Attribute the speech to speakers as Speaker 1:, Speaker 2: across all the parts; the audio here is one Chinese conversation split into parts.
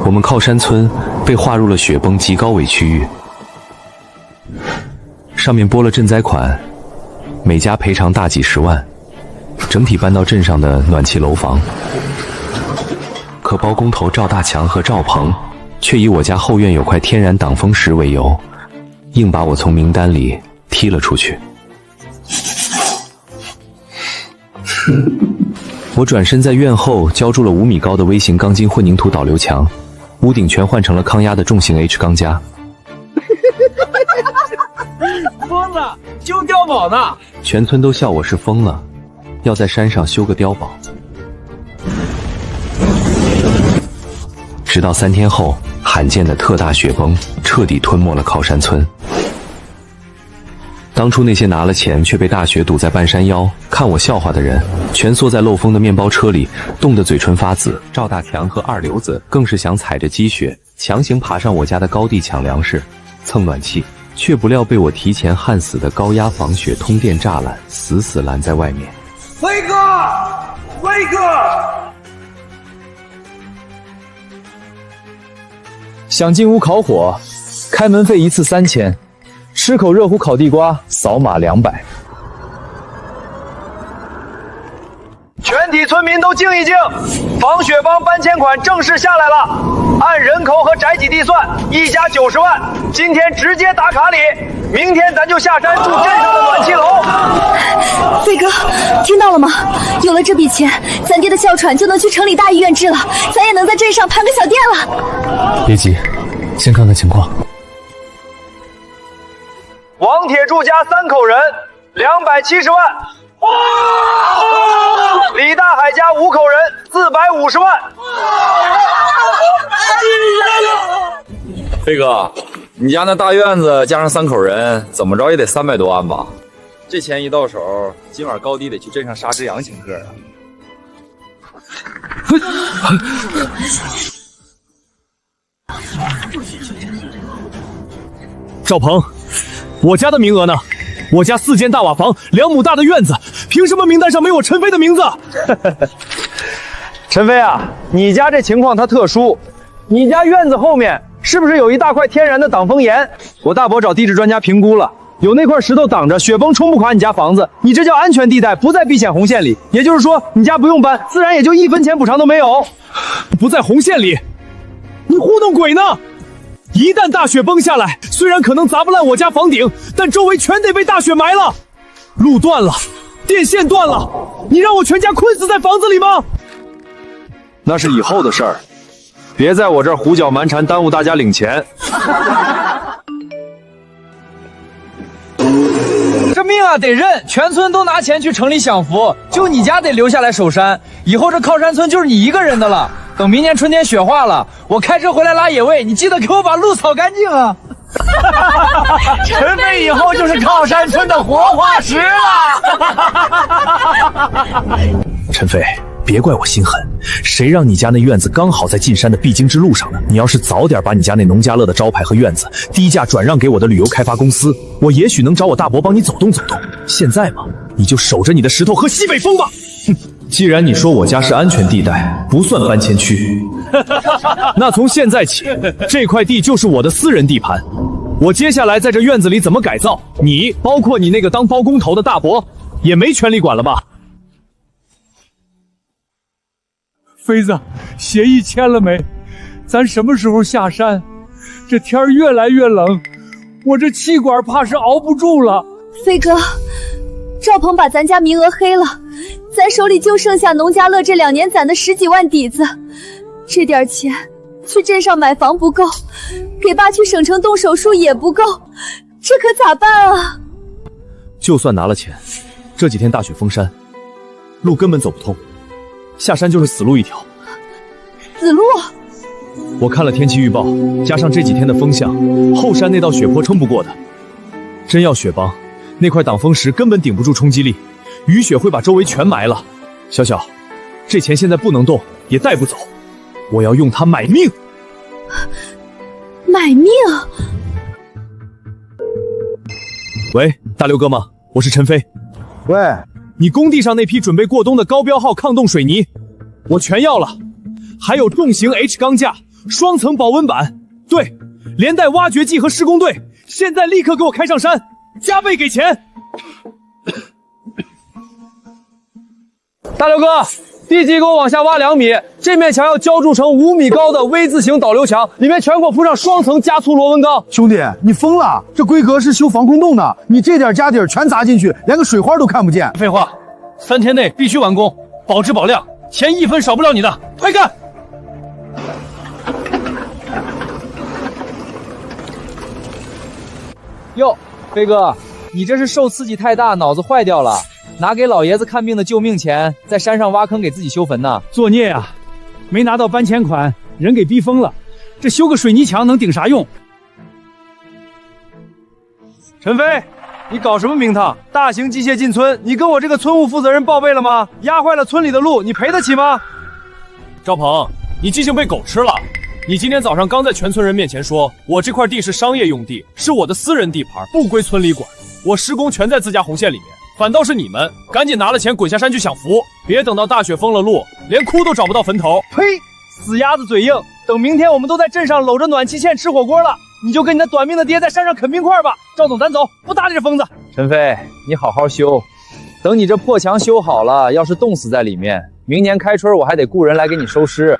Speaker 1: 我们靠山村被划入了雪崩极高危区域，上面拨了赈灾款，每家赔偿大几十万，整体搬到镇上的暖气楼房。可包工头赵大强和赵鹏却以我家后院有块天然挡风石为由，硬把我从名单里踢了出去。我转身在院后浇筑了5米高的微型钢筋混凝土导流墙，屋顶全换成了抗压的重型 H 钢架。
Speaker 2: 疯了，修碉堡呢！
Speaker 1: 全村都笑我是疯了，要在山上修个碉堡。直到3天后，罕见的特大雪崩彻底吞没了靠山村。当初那些拿了钱却被大雪堵在半山腰看我笑话的人，全缩在漏风的面包车里，冻得嘴唇发紫。赵大强和二流子更是想踩着积雪强行爬上我家的高地抢粮食、蹭暖气，却不料被我提前焊死的高压防雪通电栅栏死死拦在外面。
Speaker 2: 飞哥，飞哥！
Speaker 3: 想进屋烤火，开门费1次3000，吃口热乎烤地瓜，扫码200。
Speaker 2: 全体村民都静一静，防雪帮搬迁款正式下来了，按人口和宅几地算，一家90万，今天直接打卡里，明天咱就下山住镇上的暖气楼。
Speaker 4: 飞哥，听到了吗？有了这笔钱，咱爹的哮喘就能去城里大医院治了，咱也能在镇上盘个小店了。
Speaker 3: 别急，先看看情况。
Speaker 2: 王铁柱家3口人，270万。李大海家5口人，450万。
Speaker 5: 飞哥，你家那大院子加上3口人，怎么着也得300多万吧？这钱一到手，今晚高低得去镇上杀只羊请客啊！
Speaker 3: 赵鹏，我家的名额呢？我家4间大瓦房，2亩大的院子，凭什么名单上没有陈飞的名字？
Speaker 2: 陈飞啊，你家这情况它特殊，你家院子后面是不是有一大块天然的挡风岩？我大伯找地质专家评估了，有那块石头挡着，雪崩冲不垮你家房子，你这叫安全地带，不在避险红线里。也就是说，你家不用搬，自然也就1分钱补偿都没有。
Speaker 3: 不在红线里？你糊弄鬼呢？一旦大雪崩下来，虽然可能砸不烂我家房顶，但周围全得被大雪埋了。路断了，电线断了，你让我全家困死在房子里吗？
Speaker 2: 那是以后的事儿，别在我这儿胡搅蛮缠，耽误大家领钱。
Speaker 6: 这命啊得认，全村都拿钱去城里享福，就你家得留下来守山。以后这靠山村就是你一个人的了。等明年春天雪化了，我开车回来拉野味，你记得给我把路扫干净啊！
Speaker 2: 陈飞以后就是靠山村的活化石了。
Speaker 3: 陈飞，别怪我心狠，谁让你家那院子刚好在进山的必经之路上呢？你要是早点把你家那农家乐的招牌和院子低价转让给我的旅游开发公司，我也许能找我大伯帮你走动走动。现在嘛，你就守着你的石头喝西北风吧。哼，既然你说我家是安全地带，不算搬迁区，那从现在起，这块地就是我的私人地盘。我接下来在这院子里怎么改造，你包括你那个当包工头的大伯也没权利管了吧？
Speaker 7: 飞子，协议签了没？咱什么时候下山？这天儿越来越冷，我这气管怕是熬不住了。
Speaker 4: 飞哥，赵鹏把咱家名额黑了，咱手里就剩下农家乐这2年攒的10几万底子，这点钱去镇上买房不够，给爸去省城动手术也不够，这可咋办啊？
Speaker 3: 就算拿了钱，这几天大雪封山，路根本走不通，下山就是死路一条。
Speaker 4: 死路？
Speaker 3: 我看了天气预报，加上这几天的风向，后山那道雪坡撑不过的。真要雪崩，那块挡风石根本顶不住冲击力，雨雪会把周围全埋了。小小，这钱现在不能动，也带不走，我要用它买命。
Speaker 4: 买命？
Speaker 3: 喂，大刘哥吗？我是陈飞。
Speaker 2: 喂，
Speaker 3: 你工地上那批准备过冬的高标号抗冻水泥，我全要了，还有重型 H 钢架、双层保温板，对，连带挖掘机和施工队，现在立刻给我开上山，加倍给钱。
Speaker 2: 大刘哥，地基给我往下挖2米，这面墙要浇筑成5米高的 V 字形导流墙，里面全给我铺上双层加粗螺纹钢。
Speaker 8: 兄弟，你疯了？这规格是修防空洞的，你这点家底儿全砸进去，连个水花都看不见。
Speaker 3: 废话，3天内必须完工，保质保量，钱1分少不了你的，快干！
Speaker 6: 哟，飞哥，你这是受刺激太大，脑子坏掉了？拿给老爷子看病的救命钱，在山上挖坑给自己修坟呢？
Speaker 7: 作孽啊！没拿到搬迁款，人给逼疯了。这修个水泥墙能顶啥用？
Speaker 2: 陈飞，你搞什么名堂？大型机械进村，你跟我这个村务负责人报备了吗？压坏了村里的路，你赔得起吗？
Speaker 3: 赵鹏，你记性被狗吃了！你今天早上刚在全村人面前说，我这块地是商业用地，是我的私人地盘，不归村里管，我施工全在自家红线里面。反倒是你们，赶紧拿了钱滚下山去享福，别等到大雪封了路，连哭都找不到坟头。
Speaker 2: 呸！死鸭子嘴硬，等明天我们都在镇上搂着暖气线吃火锅了，你就跟你那短命的爹在山上啃冰块吧。赵总，咱走，不搭理这疯子。
Speaker 6: 陈飞，你好好修，等你这破墙修好了，要是冻死在里面，明年开春我还得雇人来给你收尸。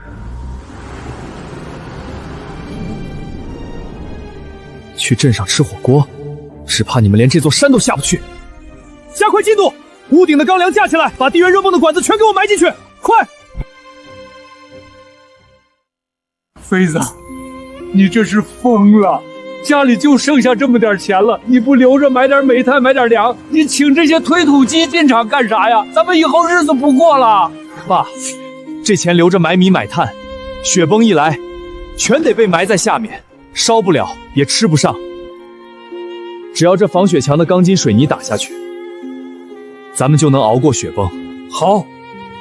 Speaker 3: 去镇上吃火锅，只怕你们连这座山都下不去。加快进度，屋顶的钢梁架起来，把地缘热泵的管子全给我埋进去，快！
Speaker 7: 飞子，你这是疯了！家里就剩下这么点钱了，你不留着买点煤炭，买点粮，你请这些推土机进厂干啥呀？咱们以后日子不过了。
Speaker 3: 爸，这钱留着买米买炭，雪崩一来，全得被埋在下面，烧不了也吃不上。只要这防雪墙的钢筋水泥打下去，咱们就能熬过雪崩。
Speaker 7: 好，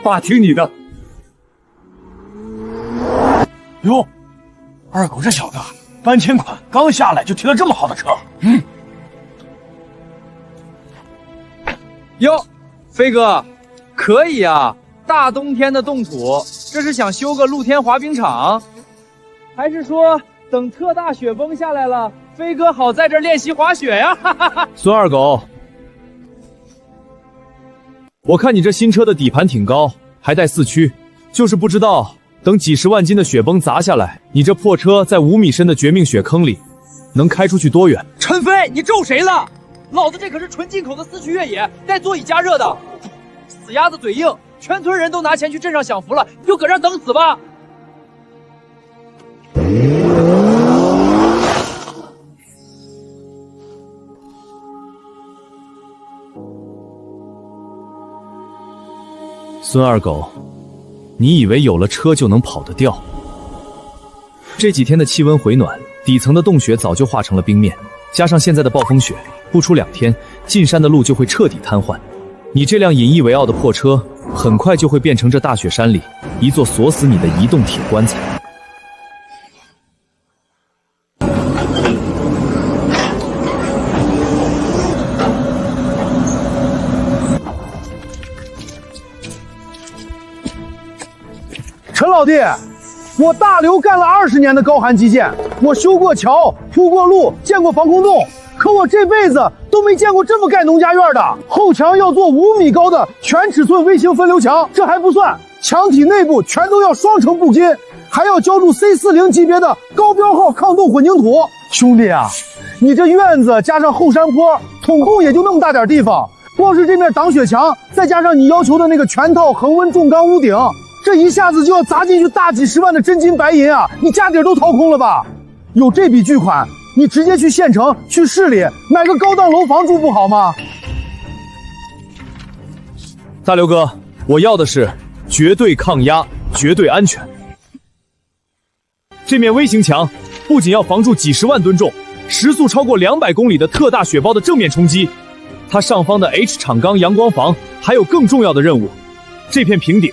Speaker 7: 爸听你的。
Speaker 9: 哟，二狗这小子搬迁款刚下来就提了这么好的车。
Speaker 6: 哟，飞哥，可以啊！大冬天的冻土，这是想修个露天滑冰场，还是说等特大雪崩下来了，飞哥好在这练习滑雪呀？哈哈哈！
Speaker 3: 孙二狗，我看你这新车的底盘挺高，还带4驱，就是不知道等几10万斤的雪崩砸下来，你这破车在5米深的绝命雪坑里能开出去多远？
Speaker 6: 陈飞，你咒谁了？老子这可是纯进口的4驱越野，带座椅加热的。死鸭子嘴硬，全村人都拿钱去镇上享福了，你就搁这等死吧！
Speaker 3: 孙二狗，你以为有了车就能跑得掉？这几天的气温回暖，底层的冻雪早就化成了冰面，加上现在的暴风雪，不出2天，进山的路就会彻底瘫痪。你这辆引以为傲的破车，很快就会变成这大雪山里一座锁死你的移动铁棺材。
Speaker 8: 陈老弟，我大刘干了20年的高寒基建，我修过桥，铺过路，建过防空洞，可我这辈子都没见过这么盖农家院的。后墙要做5米高的全尺寸微型分流墙，这还不算，墙体内部全都要双层镀金，还要浇筑 C40级别的高标号抗冻混凝土。兄弟啊，你这院子加上后山坡，统共也就那么大点地方，光是这面挡雪墙，再加上你要求的那个全套恒温重钢屋顶，这一下子就要砸进去大几10万的真金白银啊！你家底儿都掏空了吧？有这笔巨款，你直接去县城、去市里买个高档楼房住不好吗？
Speaker 3: 大刘哥，我要的是绝对抗压、绝对安全。这面微型墙不仅要防住几10万吨重、时速超过200公里的特大雪包的正面冲击，它上方的 H 厂钢阳光防还有更重要的任务，这片平顶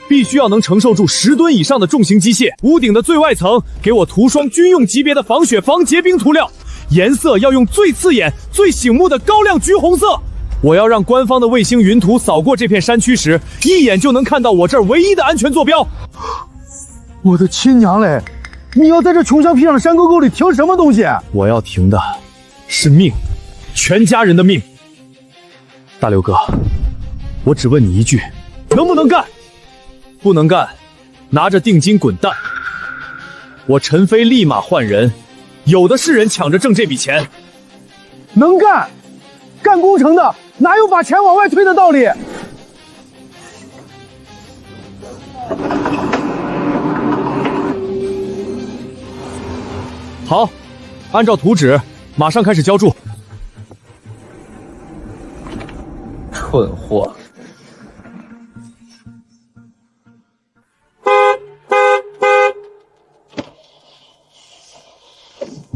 Speaker 3: 必须要能承受住10吨以上的重型机械。屋顶的最外层给我涂双军用级别的防雪防结冰涂料，颜色要用最刺眼、最醒目的高亮橘红色。我要让官方的卫星云图扫过这片山区时，一眼就能看到我这儿唯一的安全坐标。
Speaker 8: 我的亲娘嘞！你要在这穷乡僻壤的山沟沟里停什么东西？
Speaker 3: 我要停的是命，全家人的命。大刘哥，我只问你一句，能不能干？不能干，拿着定金滚蛋！我陈飞立马换人，有的是人抢着挣这笔钱。
Speaker 8: 能干，干工程的哪有把钱往外推的道理？
Speaker 3: 好，按照图纸，马上开始浇筑。
Speaker 6: 蠢货！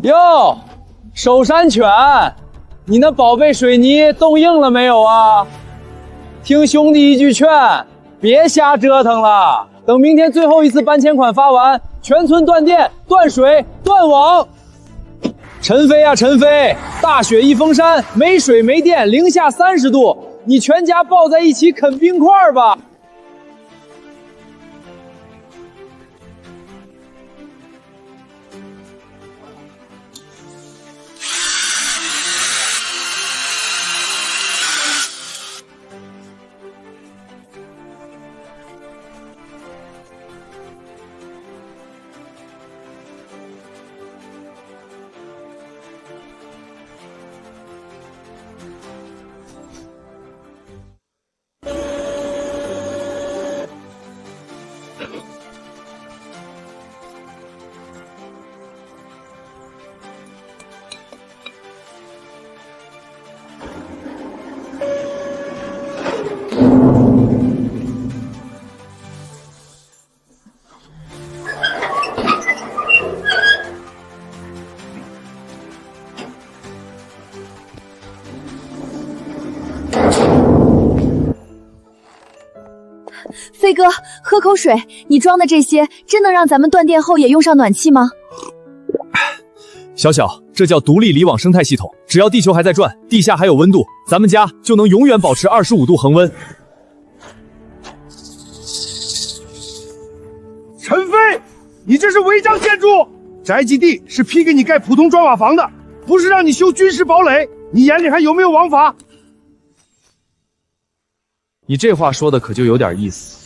Speaker 6: 哟，守山犬，你那宝贝水泥冻硬了没有啊？听兄弟一句劝，别瞎折腾了。等明天最后一次搬迁款发完，全村断电、断水、断网。陈飞啊，陈飞，大雪一封山，没水没电，零下30度，你全家抱在一起啃冰块吧。
Speaker 4: 飞哥，喝口水。你装的这些真能让咱们断电后也用上暖气吗？
Speaker 3: 小小，这叫独立离网生态系统。只要地球还在转，地下还有温度，咱们家就能永远保持25度恒温。
Speaker 8: 陈飞，你这是违章建筑！宅基地是批给你盖普通砖瓦房的，不是让你修军事堡垒。你眼里还有没有王法？
Speaker 3: 你这话说的可就有点意思。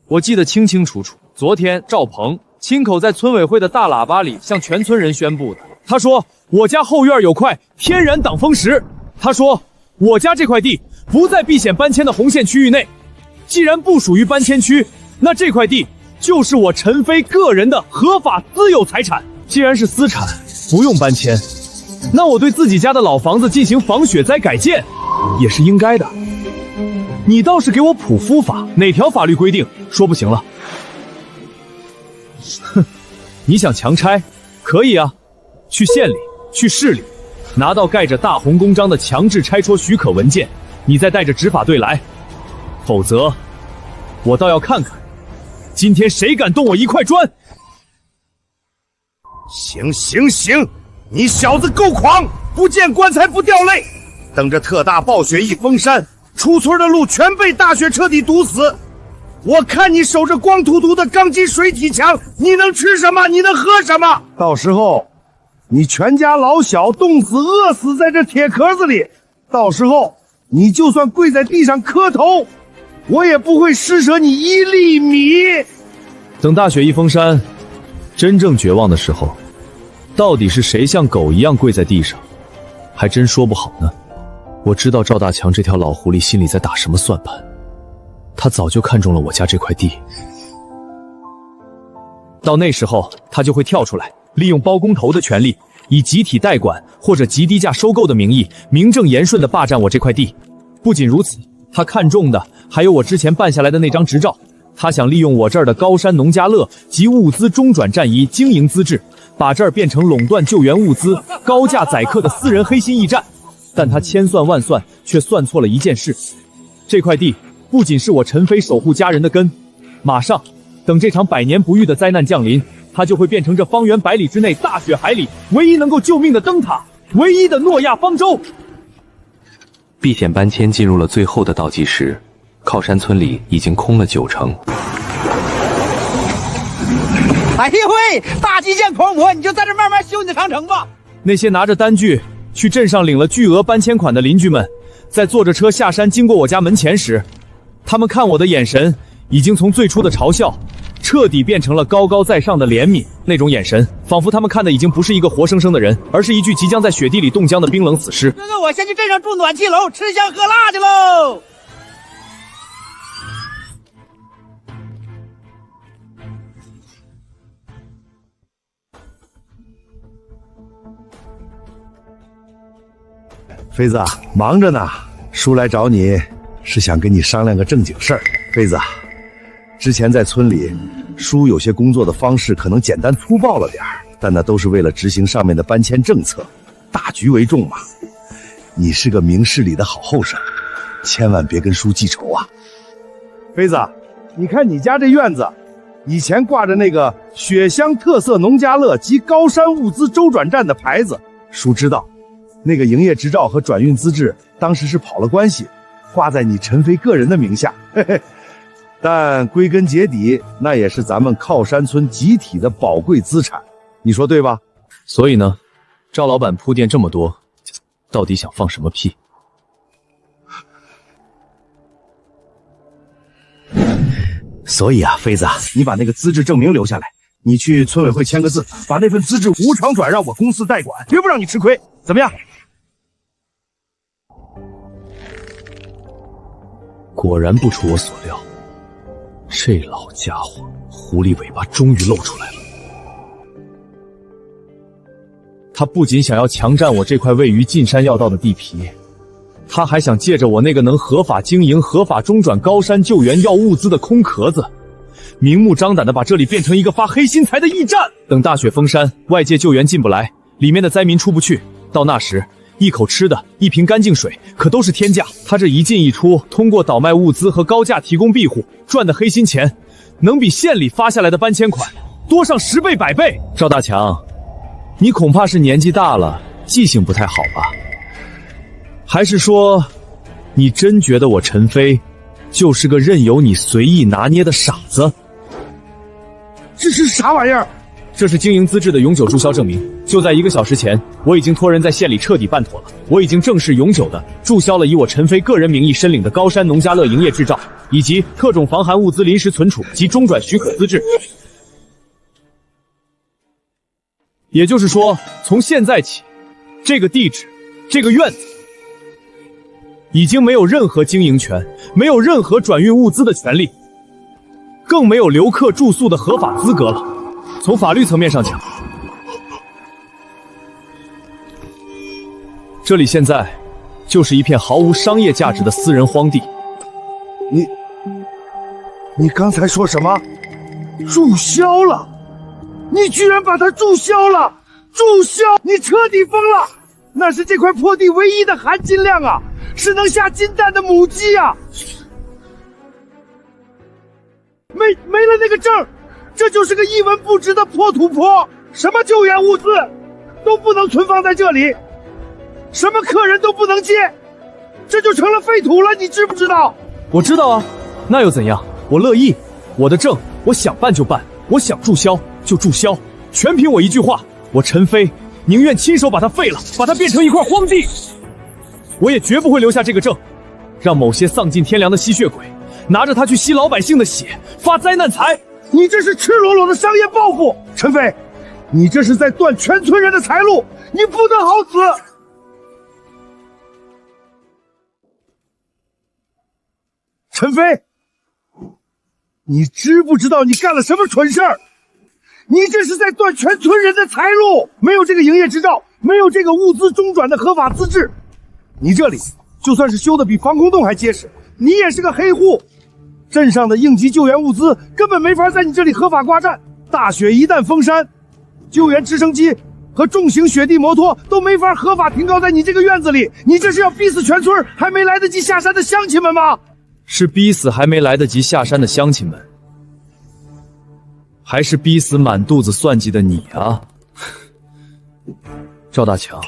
Speaker 3: 我记得清清楚楚，昨天赵鹏亲口在村委会的大喇叭里向全村人宣布的。他说我家后院有块天然挡风石，他说我家这块地不在避险搬迁的红线区域内，既然不属于搬迁区，那这块地就是我陈飞个人的合法私有财产。既然是私产，不用搬迁，那我对自己家的老房子进行防雪灾改建也是应该的。你倒是给我普夫法，哪条法律规定说不行了？哼，你想强拆，可以啊，去县里、去市里，拿到盖着大红公章的强制拆除许可文件，你再带着执法队来。否则，我倒要看看，今天谁敢动我一块砖！
Speaker 8: 行行行，你小子够狂，不见棺材不掉泪。等着特大暴雪一封山，出村的路全被大雪彻底堵死。我看你守着光秃秃的钢筋水体墙，你能吃什么？你能喝什么？到时候，你全家老小冻死、饿死在这铁壳子里。到时候，你就算跪在地上磕头，我也不会施舍你1粒米。
Speaker 3: 等大雪一封山，真正绝望的时候，到底是谁像狗一样跪在地上，还真说不好呢。我知道赵大强这条老狐狸心里在打什么算盘，他早就看中了我家这块地。到那时候，他就会跳出来，利用包工头的权利，以集体代管或者极低价收购的名义，名正言顺地霸占我这块地。不仅如此，他看中的还有我之前办下来的那张执照。他想利用我这儿的高山农家乐及物资中转站移经营资质，把这儿变成垄断救援物资、高价宰客的私人黑心驿站。但他千算万算，却算错了一件事：这块地不仅是我陈飞守护家人的根，马上等这场100年不遇的灾难降临，它就会变成这方圆100里之内大雪海里唯一能够救命的灯塔，唯一的诺亚方舟。
Speaker 1: 避险搬迁进入了最后的倒计时，靠山村里已经空了90%。
Speaker 9: 哎呦喂，大基建狂魔，你就在这慢慢修你的长城吧。
Speaker 3: 那些拿着单据去镇上领了巨额搬迁款的邻居们，在坐着车下山经过我家门前时，他们看我的眼神已经从最初的嘲笑，彻底变成了高高在上的怜悯。那种眼神，仿佛他们看的已经不是一个活生生的人，而是一具即将在雪地里冻僵的冰冷死尸。
Speaker 9: 哥哥，我先去镇上住暖气楼，吃香喝辣去喽。
Speaker 8: 妃子，忙着呢。叔来找你是想跟你商量个正经事儿。妃子，之前在村里，叔有些工作的方式可能简单粗暴了点儿，但那都是为了执行上面的搬迁政策，大局为重嘛。你是个明事理的好后生，千万别跟叔记仇啊。妃子，你看你家这院子，以前挂着那个雪乡特色农家乐及高山物资周转站的牌子，叔知道那个营业执照和转运资质当时是跑了关系，挂在你陈飞个人的名下，嘿嘿。但归根结底，那也是咱们靠山村集体的宝贵资产，你说对吧？
Speaker 3: 所以呢，赵老板铺垫这么多，到底想放什么屁？
Speaker 8: 所以啊，妃子，你把那个资质证明留下来，你去村委会签个字，把那份资质无偿转让我公司代管，绝不让你吃亏，怎么样？
Speaker 3: 果然不出我所料，这老家伙狐狸尾巴终于露出来了。他不仅想要强占我这块位于进山要道的地皮，他还想借着我那个能合法经营、合法中转高山救援要物资的空壳子，明目张胆地把这里变成一个发黑心财的驿站。等大雪封山，外界救援进不来，里面的灾民出不去，到那时一口吃的，一瓶干净水，可都是天价。他这一进一出，通过倒卖物资和高价提供庇护赚的黑心钱，能比县里发下来的搬迁款多上10倍100倍。赵大强，你恐怕是年纪大了，记性不太好吧？还是说，你真觉得我陈飞就是个任由你随意拿捏的傻子？
Speaker 8: 这是啥玩意儿？
Speaker 3: 这是经营资质的永久注销证明。就在1个小时前，我已经托人在县里彻底办妥了。我已经正式永久的注销了以我陈飞个人名义申领的高山农家乐营业执照，以及特种防寒物资临时存储及中转许可资质。也就是说，从现在起，这个地址，这个院子，已经没有任何经营权，没有任何转运物资的权利，更没有留客住宿的合法资格了。从法律层面上讲，这里现在就是一片毫无商业价值的私人荒地。
Speaker 8: 你刚才说什么？注销了？你居然把它注销了！注销！你彻底疯了！那是这块破地唯一的含金量啊，是能下金蛋的母鸡啊！没了那个证，这就是个一文不值的破土坡。什么救援物资都不能存放在这里，什么客人都不能接，这就成了废土了，你知不知道？
Speaker 3: 我知道啊，那又怎样？我乐意，我的证我想办就办，我想注销就注销，全凭我一句话，我陈飞宁愿亲手把它废了，把它变成一块荒地，我也绝不会留下这个证，让某些丧尽天良的吸血鬼拿着它去吸老百姓的血，发灾难财。
Speaker 8: 你这是赤裸裸的商业报复，陈飞，你这是在断全村人的财路，你不得好死！陈飞，你知不知道你干了什么蠢事儿？你这是在断全村人的财路！没有这个营业执照，没有这个物资中转的合法资质，你这里就算是修的比防空洞还结实，你也是个黑户。镇上的应急救援物资根本没法在你这里合法挂站，大雪一旦封山，救援直升机和重型雪地摩托都没法合法停靠在你这个院子里。你这是要逼死全村还没来得及下山的乡亲们吗？
Speaker 3: 是逼死还没来得及下山的乡亲们，还是逼死满肚子算计的你啊？赵大强，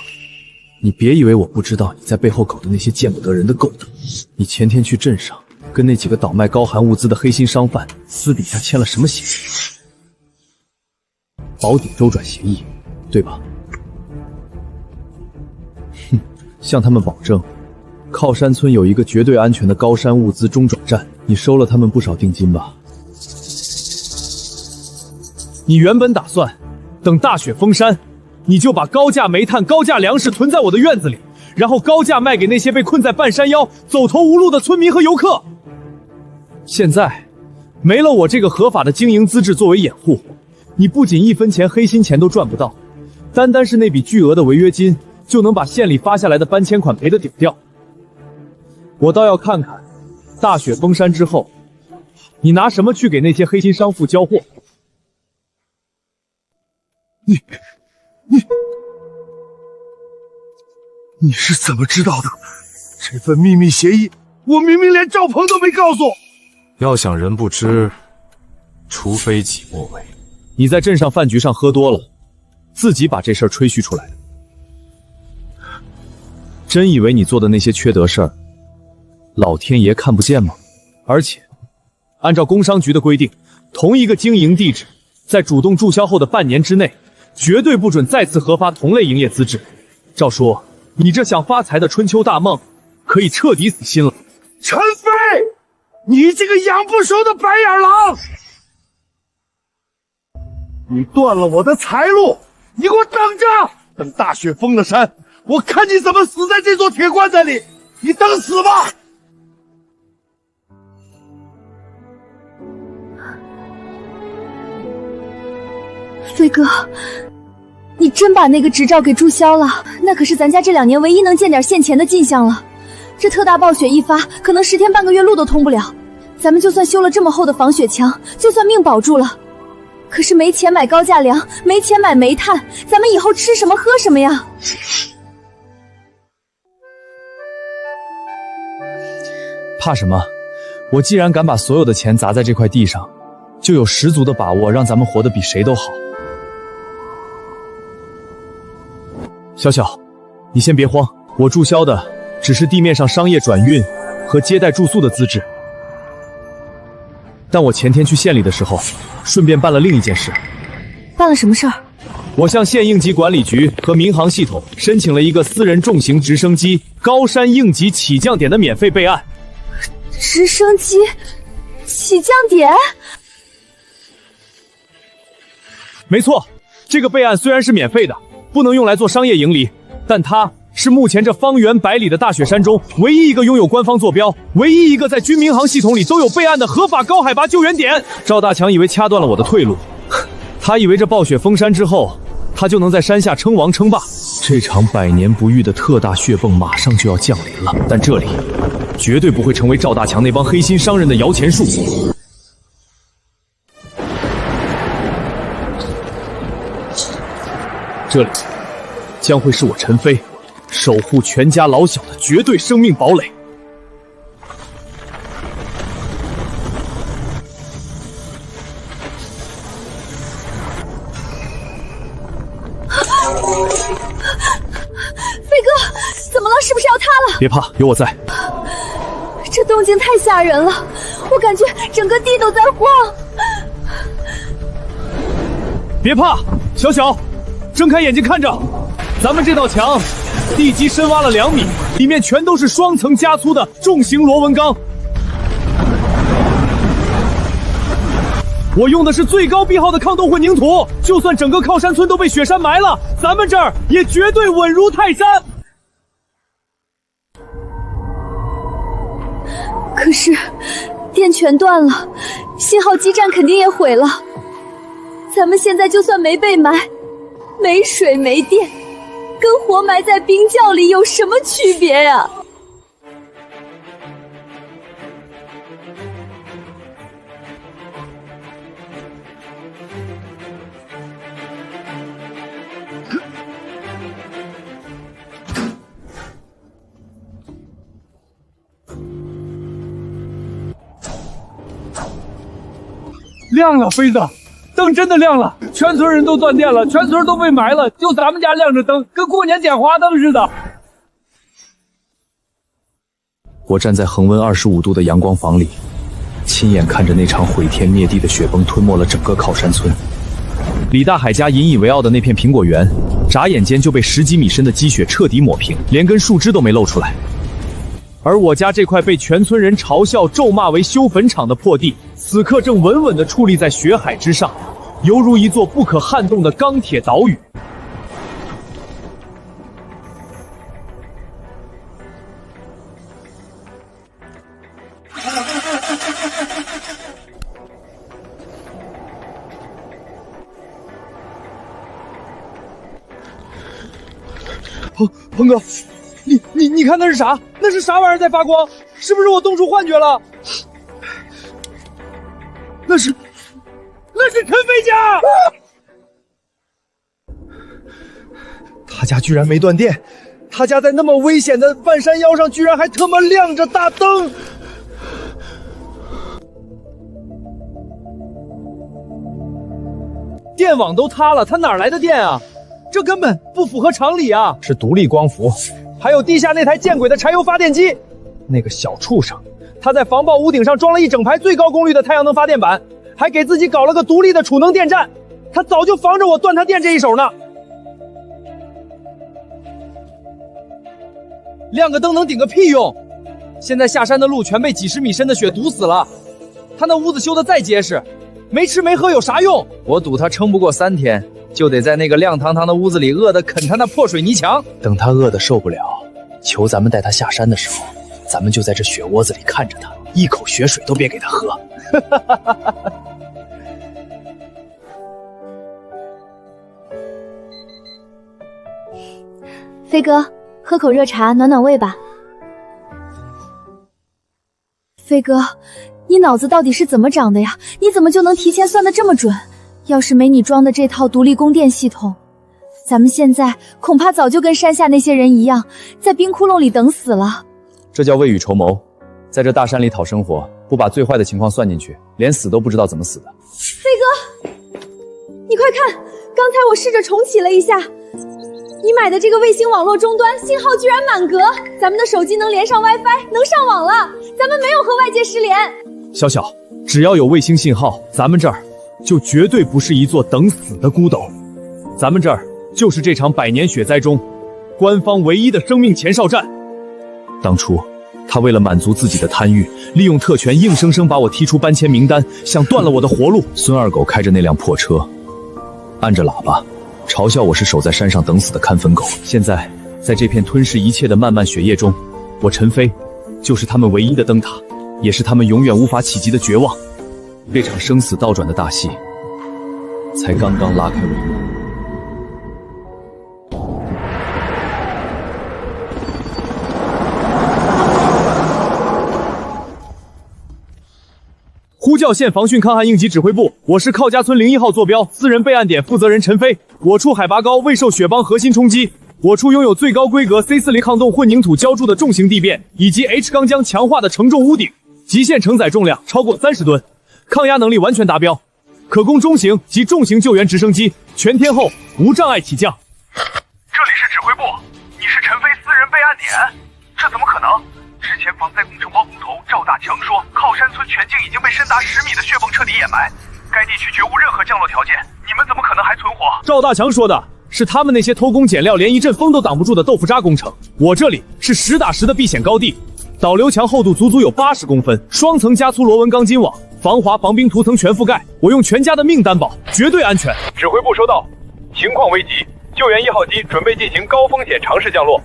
Speaker 3: 你别以为我不知道你在背后搞的那些见不得人的勾当。你前天去镇上跟那几个倒卖高寒物资的黑心商贩私底下签了什么协议？保底周转协议，对吧？哼，向他们保证，靠山村有一个绝对安全的高山物资中转站，你收了他们不少定金吧？你原本打算等大雪封山，你就把高价煤炭、高价粮食囤在我的院子里，然后高价卖给那些被困在半山腰、走投无路的村民和游客。现在没了我这个合法的经营资质作为掩护，你不仅1分钱黑心钱都赚不到，单单是那笔巨额的违约金就能把县里发下来的搬迁款赔得顶掉。我倒要看看大雪封山之后，你拿什么去给那些黑心商户交货。
Speaker 8: 你是怎么知道的？这份秘密协议，我明明连赵鹏都没告诉。
Speaker 1: 要想人不知，除非己莫为。
Speaker 3: 你在镇上饭局上喝多了，自己把这事儿吹嘘出来的。真以为你做的那些缺德事儿，老天爷看不见吗？而且，按照工商局的规定，同一个经营地址，在主动注销后的半年之内，绝对不准再次核发同类营业资质。照说，你这想发财的春秋大梦，可以彻底死心了。
Speaker 8: 陈飞，你这个养不熟的白眼狼！你断了我的财路，你给我等着！等大雪封了山，我看你怎么死在这座铁棺材里！你等死吧！
Speaker 4: 飞哥，你真把那个执照给注销了？那可是咱家这2年唯一能见点现钱的进项了。这特大暴雪一发，可能10天半个月路都通不了。咱们就算修了这么厚的防雪墙，就算命保住了，可是没钱买高价粮，没钱买煤炭，咱们以后吃什么喝什么呀？
Speaker 3: 怕什么？我既然敢把所有的钱砸在这块地上，就有十足的把握让咱们活得比谁都好。小小，你先别慌，我注销的只是地面上商业转运和接待住宿的资质。但我前天去县里的时候，顺便办了另一件事。
Speaker 4: 办了什么事儿？
Speaker 3: 我向县应急管理局和民航系统申请了一个私人重型直升机高山应急起降点的免费备案。
Speaker 4: 直升机起降点？
Speaker 3: 没错，这个备案虽然是免费的，不能用来做商业盈利，但它是目前这方圆100里的大雪山中唯一一个拥有官方坐标，唯一一个在军民航系统里都有备案的合法高海拔救援点。赵大强以为掐断了我的退路，他以为这暴雪封山之后，他就能在山下称王称霸。这场100年不遇的特大雪崩马上就要降临了，但这里绝对不会成为赵大强那帮黑心商人的摇钱树。这里将会是我陈飞守护全家老小的绝对生命堡垒。
Speaker 4: 飞哥，怎么了？是不是要塌了？
Speaker 3: 别怕，有我在。
Speaker 4: 这动静太吓人了，我感觉整个地都在晃。
Speaker 3: 别怕，小小，睁开眼睛看着，咱们这道墙地基深挖了2米，里面全都是双层加粗的重型螺纹钢。我用的是最高逼号的抗冻混凝土，就算整个靠山村都被雪山埋了，咱们这儿也绝对稳如泰山。
Speaker 4: 可是电全断了，信号基站肯定也毁了。咱们现在就算没被埋，没水没电，跟活埋在冰窖里有什么区别呀？
Speaker 7: 亮了，飞子，灯真的亮了，全村人都断电了，全村都被埋了，就咱们家亮着灯，跟过年点花灯似的。
Speaker 3: 我站在恒温25度的阳光房里，亲眼看着那场毁天灭地的雪崩吞没了整个靠山村。李大海家引以为傲的那片苹果园，眨眼间就被10几米深的积雪彻底抹平，连根树枝都没露出来。而我家这块被全村人嘲笑咒骂为修坟场的破地，此刻正稳稳地矗立在雪海之上，犹如一座不可撼动的钢铁岛屿。
Speaker 2: 鹏哥，你看那是啥？那是啥玩意儿在发光？是不是我冻出幻觉了？那是陈飞家！他家居然没断电，他家在那么危险的半山腰上，居然还他妈亮着大灯！电网都塌了，他哪来的电啊？这根本不符合常理啊！是独立光伏，还有地下那台见鬼的柴油发电机。那个小畜生，他在防爆屋顶上装了一整排最高功率的太阳能发电板，还给自己搞了个独立的储能电站。他早就防着我断他电这一手呢。亮个灯能顶个屁用！现在下山的路全被几10米深的雪堵死了。他那屋子修的再结实，没吃没喝有啥用？我赌他撑不过3天。就得在那个亮堂堂的屋子里饿得啃他那破水泥墙。等他饿得受不了，求咱们带他下山的时候，咱们就在这雪窝子里看着他，一口雪水都别给他喝。
Speaker 4: 飞哥，喝口热茶暖暖胃吧。飞哥，你脑子到底是怎么长的呀？你怎么就能提前算得这么准？要是没你装的这套独立供电系统，咱们现在恐怕早就跟山下那些人一样，在冰窟窿里等死了。
Speaker 5: 这叫未雨绸缪，在这大山里讨生活，不把最坏的情况算进去，连死都不知道怎么死的。
Speaker 4: 飞哥，你快看，刚才我试着重启了一下，你买的这个卫星网络终端信号居然满格，咱们的手机能连上 WiFi， 能上网了，咱们没有和外界失联。
Speaker 3: 小小，只要有卫星信号，咱们这儿就绝对不是一座等死的孤岛，咱们这儿就是这场100年雪灾中官方唯一的生命前哨站。当初他为了满足自己的贪欲，利用特权硬生生把我踢出搬迁名单，想断了我的活路。孙二狗开着那辆破车，按着喇叭嘲笑我是守在山上等死的看坟狗。现在在这片吞噬一切的漫漫雪夜中，我陈飞就是他们唯一的灯塔，也是他们永远无法企及的绝望。这场生死倒转的大戏才刚刚拉开帷幕。呼叫县防汛抗旱应急指挥部，我是靠家村01号坐标，私人备案点负责人陈飞。我处海拔高，未受雪邦核心冲击。我处拥有最高规格 C40抗冻混凝土浇筑的重型地变，以及 H 钢浆强化的承重屋顶，极限承载重量超过30吨。抗压能力完全达标，可供中型及重型救援直升机全天候无障碍起降。
Speaker 10: 这里是指挥部，你是陈飞私人备案点？这怎么可能？之前防灾工程包工头赵大强说，靠山村全境已经被深达10米的雪崩彻底掩埋，该地区绝无任何降落条件，你们怎么可能还存活？
Speaker 3: 赵大强说的是他们那些偷工减料，连一阵风都挡不住的豆腐渣工程。我这里是实打实的避险高地，导流墙厚度足足有80公分，双层加粗螺纹钢筋网，防滑防冰涂层全覆盖，我用全家的命担保，绝对安全。
Speaker 10: 指挥部收到，情况危急，救援1号机准备进行高风险尝试降落，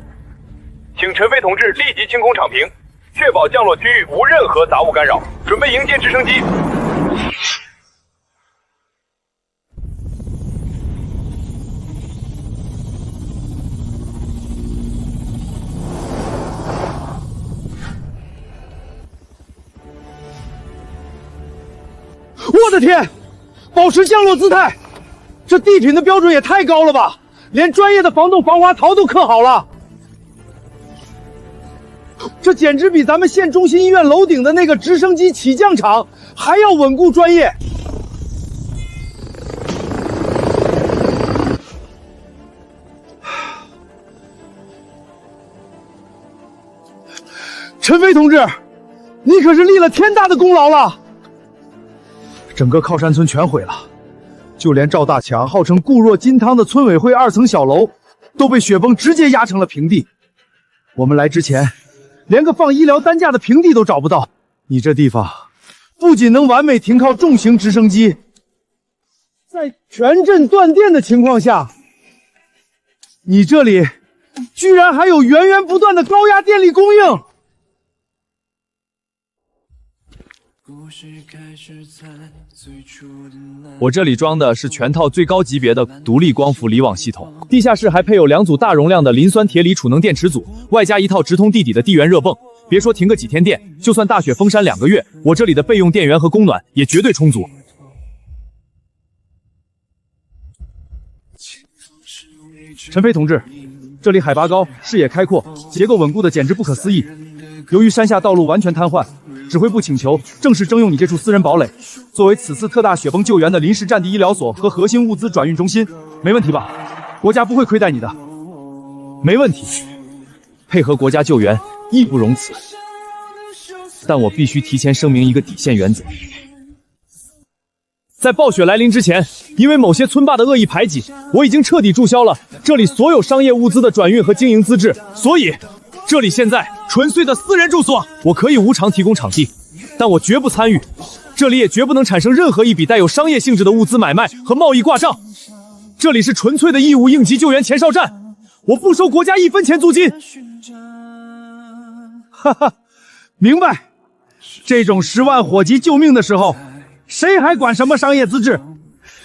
Speaker 10: 请陈飞同志立即清空场坪，确保降落区域无任何杂物干扰，准备迎接直升机。
Speaker 8: 我的天，保持降落姿态，这地品的标准也太高了吧，连专业的防冻防滑陶都刻好了，这简直比咱们县中心医院楼顶的那个直升机起降场还要稳固专业。陈飞同志，你可是立了天大的功劳了。整个靠山村全毁了，就连赵大强号称固若金汤的村委会2层小楼，都被雪崩直接压成了平地。我们来之前，连个放医疗担架的平地都找不到。你这地方不仅能完美停靠重型直升机，在全镇断电的情况下，你这里居然还有源源不断的高压电力供应。
Speaker 3: 我这里装的是全套最高级别的独立光伏离网系统，地下室还配有2组大容量的磷酸铁锂储能电池组，外加一套直通地底的地源热泵。别说停个几天电，就算大雪封山2个月，我这里的备用电源和供暖也绝对充足。
Speaker 2: 陈飞同志，这里海拔高，视野开阔，结构稳固的简直不可思议。由于山下道路完全瘫痪，指挥部请求正式征用你这处私人堡垒，作为此次特大雪崩救援的临时战地医疗所和核心物资转运中心，没问题吧？国家不会亏待你的。
Speaker 3: 没问题，配合国家救援，义不容辞。但我必须提前声明一个底线原则：在暴雪来临之前，因为某些村霸的恶意排挤，我已经彻底注销了这里所有商业物资的转运和经营资质，所以这里现在纯粹的私人住所。我可以无偿提供场地，但我绝不参与，这里也绝不能产生任何一笔带有商业性质的物资买卖和贸易挂账。这里是纯粹的义务应急救援前哨站，我不收国家1分钱租金。
Speaker 8: 哈哈，明白。这种10万火急救命的时候，谁还管什么商业资质？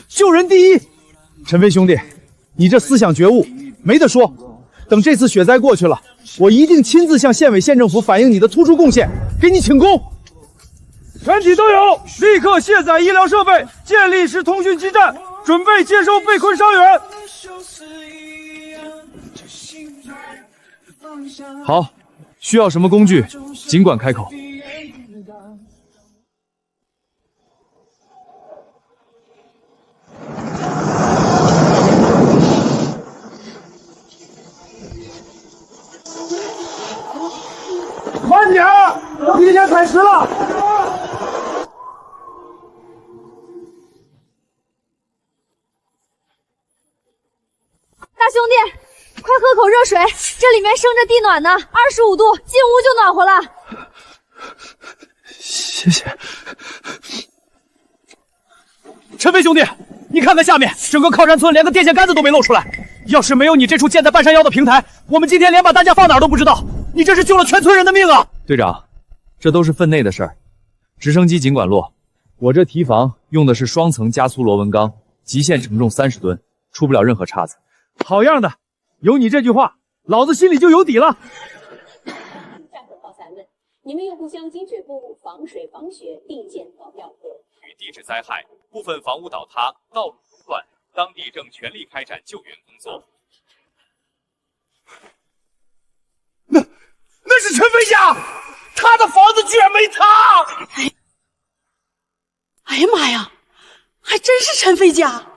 Speaker 8: 救人第一。陈飞兄弟，你这思想觉悟没得说。等这次雪灾过去了，我一定亲自向县委县政府反映你的突出贡献，给你请功。全体都有，立刻卸载医疗设备，建立时通讯基站，准备接收被困伤员。
Speaker 3: 好，需要什么工具，尽管开口。
Speaker 8: 慢点儿，地下踩实了。
Speaker 4: 大兄弟，快喝口热水，这里面生着地暖呢，25度，进屋就暖和了。
Speaker 3: 谢谢。陈飞兄弟，你看看下面，整个靠山村连个电线杆子都没露出来。要是没有你这处建在半山腰的平台，我们今天连把担架放哪儿都不知道。你这是救了全村人的命啊！队长，这都是分内的事儿，直升机尽管落。我这堤防用的是双层加粗螺纹钢，极限承重30吨，出不了任何岔子。
Speaker 8: 好样的，有你这句话，老子心里就有底了。
Speaker 11: 战火靠3问，你们用户相精确布防水防雪地建保调和。
Speaker 3: 与地质灾害，部分房屋倒塌，道路中断，当地正全力开展救援工作。
Speaker 8: 那是陈飞家，他的房子居然没塌！
Speaker 12: 哎呀妈呀，还真是陈飞家！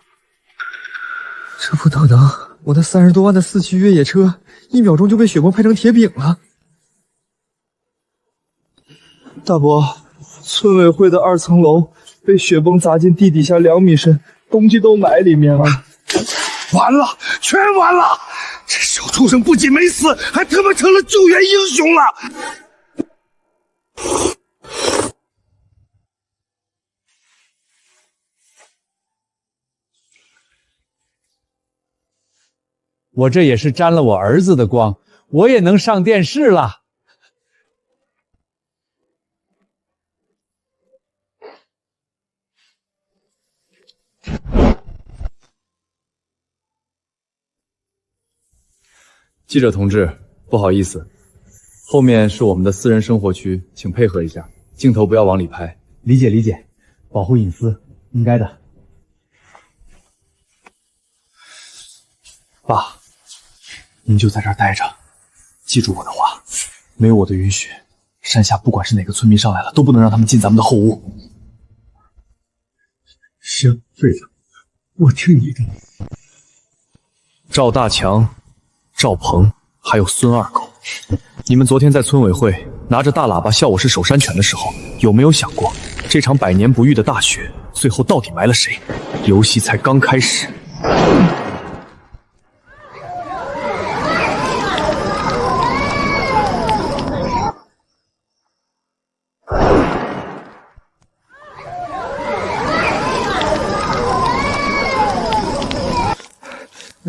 Speaker 13: 这不等等，我那30多万的4驱越野车，1秒钟就被雪崩拍成铁饼了。
Speaker 2: 大伯，村委会的2层楼被雪崩砸进地底下2米深，东西都埋里面了。
Speaker 8: 完了，全完了！这小畜生不仅没死，还他妈成了救援英雄了！
Speaker 6: 我这也是沾了我儿子的光，我也能上电视了。
Speaker 3: 记者同志，不好意思，后面是我们的私人生活区，请配合一下，镜头不要往里拍。
Speaker 2: 理解理解，保护隐私，应该的。
Speaker 3: 爸，您就在这儿待着，记住我的话，没有我的允许，山下不管是哪个村民上来了，都不能让他们进咱们的后屋。
Speaker 8: 行，队长，我听你的。
Speaker 3: 赵大强、赵鹏还有孙二狗，你们昨天在村委会拿着大喇叭笑我是守山犬的时候，有没有想过这场100年不遇的大雪，最后到底埋了谁？游戏才刚开始。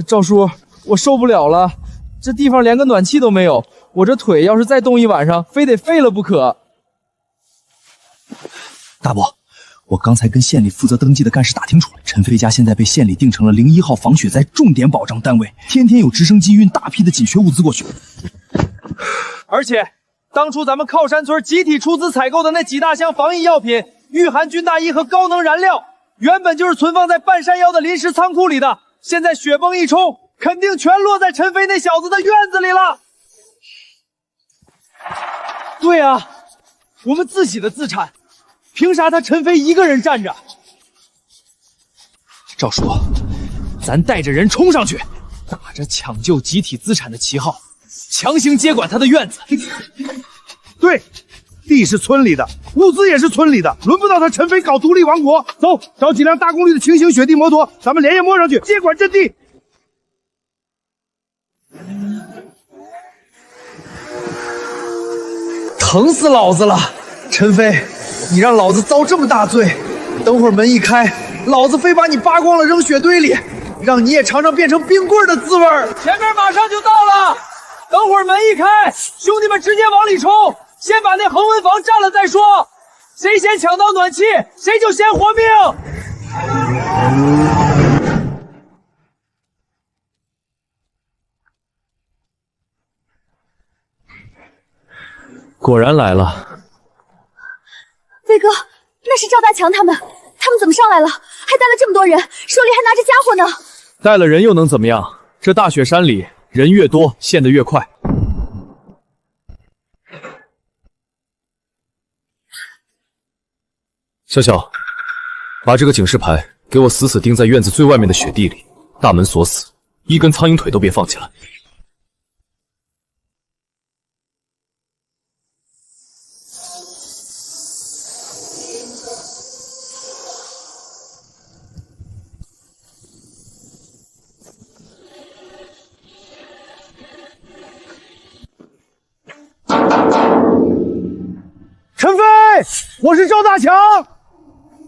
Speaker 6: 赵叔，我受不了了，这地方连个暖气都没有，我这腿要是再冻一晚上，非得废了不可。
Speaker 3: 大伯，我刚才跟县里负责登记的干事打听出来，陈飞家现在被县里定成了01号防雪灾重点保障单位，天天有直升机运大批的紧缺物资过去。
Speaker 6: 而且，当初咱们靠山村集体出资采购的那几大箱防疫药品、御寒军大衣和高能燃料，原本就是存放在半山腰的临时仓库里的。现在雪崩一冲，肯定全落在陈飞那小子的院子里了。对啊，我们自己的资产，凭啥他陈飞一个人占着？赵叔，咱带着人冲上去，打着抢救集体资产的旗号，强行接管他的院子。
Speaker 8: 对，地是村里的，物资也是村里的，轮不到他陈飞搞独立王国。走，找几辆大功率的轻型雪地摩托，咱们连夜摸上去接管阵地。
Speaker 2: 疼死老子了！陈飞，你让老子遭这么大罪，等会儿门一开，老子非把你扒光了扔雪堆里，让你也尝尝变成冰棍的滋味儿。
Speaker 6: 前面马上就到了，等会儿门一开，兄弟们直接往里冲，先把那恒温房占了再说，谁先抢到暖气，谁就先活命。
Speaker 1: 果然来了。
Speaker 4: 飞哥，那是赵大强他们怎么上来了？还带了这么多人，手里还拿着家伙呢。
Speaker 3: 带了人又能怎么样？这大雪山里人越多，陷得越快。笑笑，把这个警示牌给我死死钉在院子最外面的雪地里，大门锁死，一根苍蝇腿都别放起来。
Speaker 8: 陈飞，我是赵大强。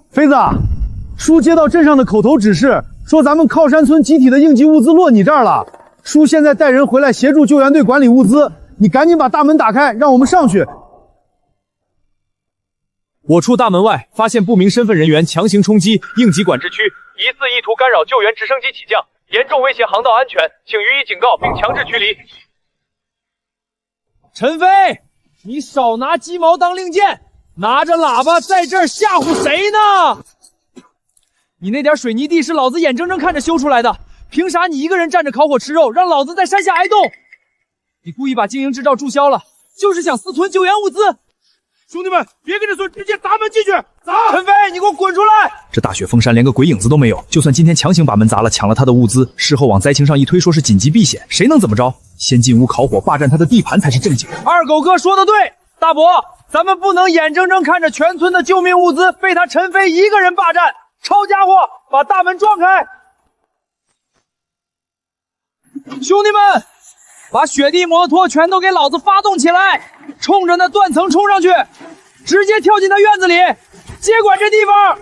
Speaker 8: 飞子，叔接到镇上的口头指示，说咱们靠山村集体的应急物资落你这儿了。叔现在带人回来协助救援队管理物资，你赶紧把大门打开，让我们上去。
Speaker 3: 我处大门外发现不明身份人员强行冲击应急管制区，疑似意图干扰救援直升机起降，严重威胁航道安全，请予以警告并强制驱离。
Speaker 6: 陈飞，你少拿鸡毛当令箭，拿着喇叭在这儿吓唬谁呢？你那点水泥地是老子眼睁睁看着修出来的，凭啥你一个人站着烤火吃肉，让老子在山下挨冻？你故意把经营执照注销了，就是想私吞救援物资。
Speaker 8: 兄弟们，别跟着孙，直接砸门进去！走！
Speaker 6: 陈飞，你给我滚出来！
Speaker 3: 这大雪封山连个鬼影子都没有，就算今天强行把门砸了，抢了他的物资，事后往灾情上一推，说是紧急避险，谁能怎么着？先进屋烤火，霸占他的地盘才是正经。
Speaker 6: 二狗哥说的对，大伯，咱们不能眼睁睁看着全村的救命物资被他陈飞一个人霸占。抄家伙，把大门撞开！兄弟们，把雪地摩托全都给老子发动起来，冲着那断层冲上去，直接跳进他院子里，接管这地方！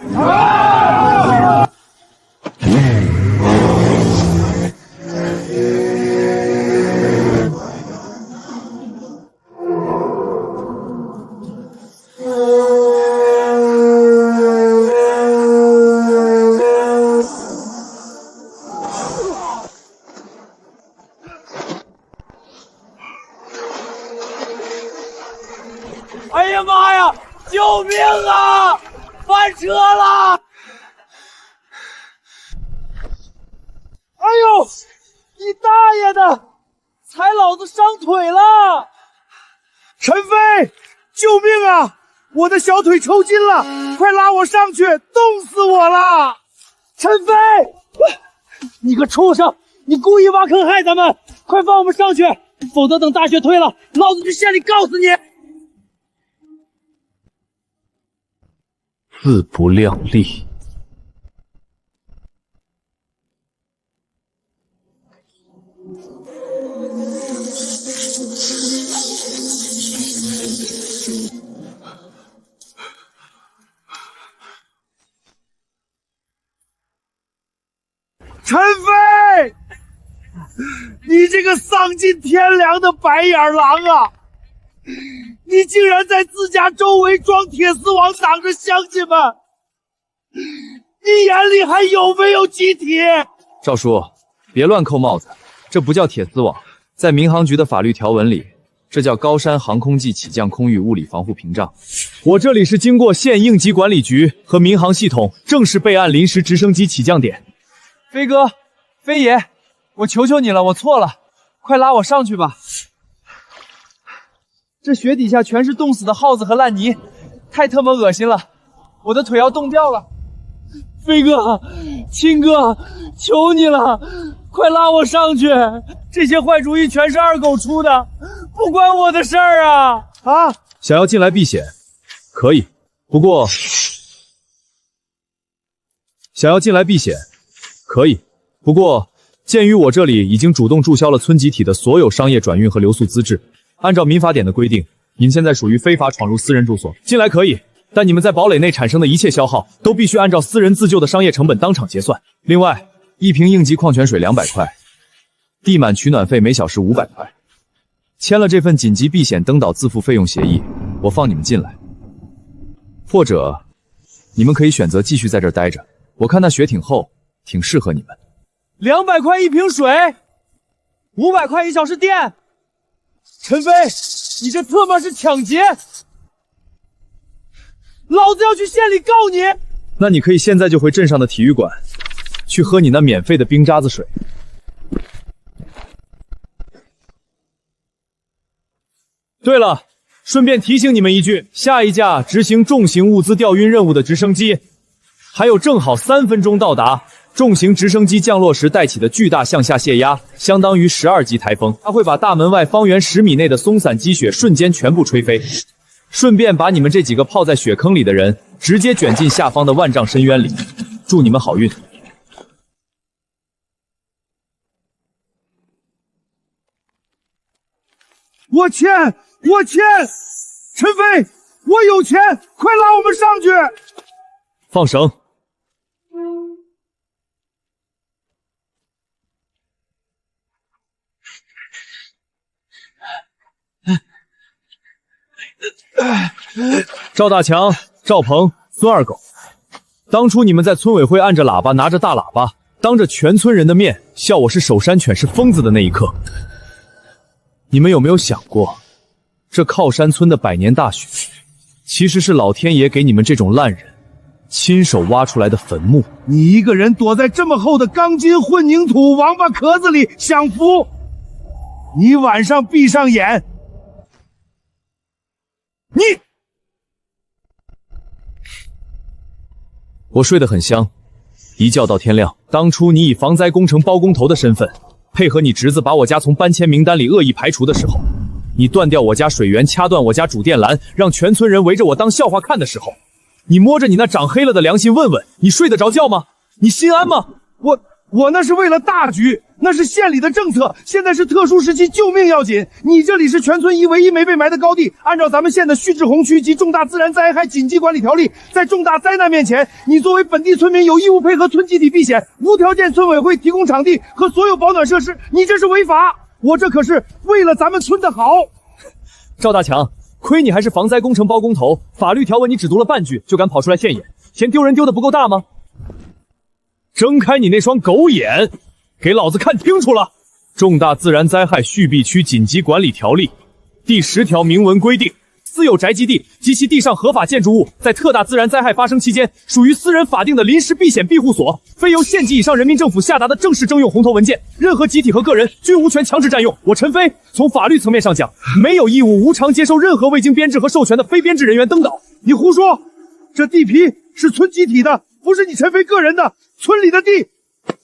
Speaker 6: 哎呀妈呀！救命啊！翻车了！哎呦，你大爷的！踩老子伤腿了！
Speaker 8: 陈飞，救命啊！我的小腿抽筋了，快拉我上去，冻死我了！
Speaker 6: 陈飞，你个畜生！你故意挖坑害咱们！快放我们上去，否则等大雪退了，老子去县里告死你！
Speaker 1: 自不量力。
Speaker 8: 陈飞，你这个丧尽天良的白眼狼啊！你竟然在自家周围装铁丝网挡着乡亲们！你眼里还有没有集体？
Speaker 6: 赵叔，别乱扣帽子，这不叫铁丝网，在民航局的法律条文里，这叫高山航空暨起降空域物理防护屏障。
Speaker 3: 我这里是经过县应急管理局和民航系统正式备案临时直升机起降点。
Speaker 6: 飞哥，飞爷，我求求你了，我错了，快拉我上去吧。这雪底下全是冻死的耗子和烂泥，太他妈恶心了，我的腿要冻掉了。飞哥，亲哥，求你了，快拉我上去！这些坏主意全是二狗出的，不关我的事儿啊！啊！
Speaker 3: 想要进来避险，可以，不过鉴于我这里已经主动注销了村集体的所有商业转运和留宿资质，按照民法典的规定，你们现在属于非法闯入私人住所，进来可以。但你们在堡垒内产生的一切消耗，都必须按照私人自救的商业成本当场结算。另外，一瓶应急矿泉水200块，地满取暖费每小时500块。签了这份紧急避险登岛自负费用协议，我放你们进来。或者，你们可以选择继续在这儿待着。我看那雪挺厚，挺适合你们。
Speaker 6: 200块一瓶水，500块1小时电。陈飞，你这特么是抢劫！老子要去县里告你！
Speaker 3: 那你可以现在就回镇上的体育馆，去喝你那免费的冰渣子水。对了，顺便提醒你们一句，下一架执行重型物资调运任务的直升机，还有正好3分钟到达。重型直升机降落时带起的巨大向下泄压，相当于12级台风，它会把大门外方圆10米内的松散积雪瞬间全部吹飞。顺便把你们这几个泡在雪坑里的人直接卷进下方的万丈深渊里，祝你们好运。
Speaker 8: 我欠，陈飞，我有钱，快拉我们上去！
Speaker 3: 放绳。赵大强、赵鹏、孙二狗，当初你们在村委会按着喇叭，拿着大喇叭，当着全村人的面笑我是守山犬是疯子的那一刻，你们有没有想过，这靠山村的100年大雪，其实是老天爷给你们这种烂人亲手挖出来的坟墓？
Speaker 8: 你一个人躲在这么厚的钢筋混凝土王八壳子里享福，你晚上闭上眼，
Speaker 3: 我睡得很香，一觉到天亮。当初你以防灾工程包工头的身份，配合你侄子把我家从搬迁名单里恶意排除的时候，你断掉我家水源，掐断我家主电缆，让全村人围着我当笑话看的时候，你摸着你那长黑了的良心问问，你睡得着觉吗？你心安吗？
Speaker 8: 我那是为了大局，那是县里的政策，现在是特殊时期，救命要紧。你这里是全村唯一没被埋的高地，按照咱们县的须知红区及重大自然灾害紧急管理条例，在重大灾难面前，你作为本地村民有义务配合村集体避险，无条件村委会提供场地和所有保暖设施，你这是违法。我这可是为了咱们村的好。
Speaker 3: 赵大强，亏你还是防灾工程包工头，法律条文你只读了半句就敢跑出来现眼，嫌丢人丢的不够大吗？睁开你那双狗眼，给老子看清楚了！重大自然灾害续避区紧急管理条例第10条明文规定，私有宅基地及其地上合法建筑物，在特大自然灾害发生期间，属于私人法定的临时避险庇护所，非由县级以上人民政府下达的正式征用红头文件，任何集体和个人均无权强制占用。我陈飞从法律层面上讲，没有义务无偿接收任何未经编制和授权的非编制人员登岛。
Speaker 8: 你胡说！这地皮是村集体的，不是你陈飞个人的。村里的地，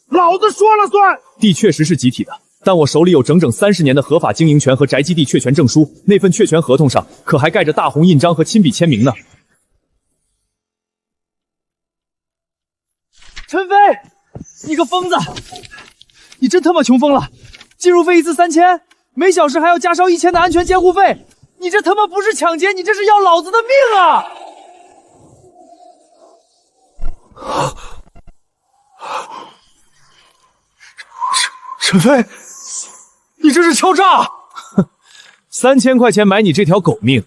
Speaker 8: 老子说了算。
Speaker 3: 地确实是集体的，但我手里有整整30年的合法经营权和宅基地确权证书，那份确权合同上可还盖着大红印章和亲笔签名呢。
Speaker 6: 陈飞，你个疯子！你真他妈穷疯了！进入费一次3000，每小时还要加烧1000的安全监护费，你这他妈不是抢劫，你这是要老子的命啊！
Speaker 3: 陈飞，你这是敲诈！3000块钱买你这条狗命，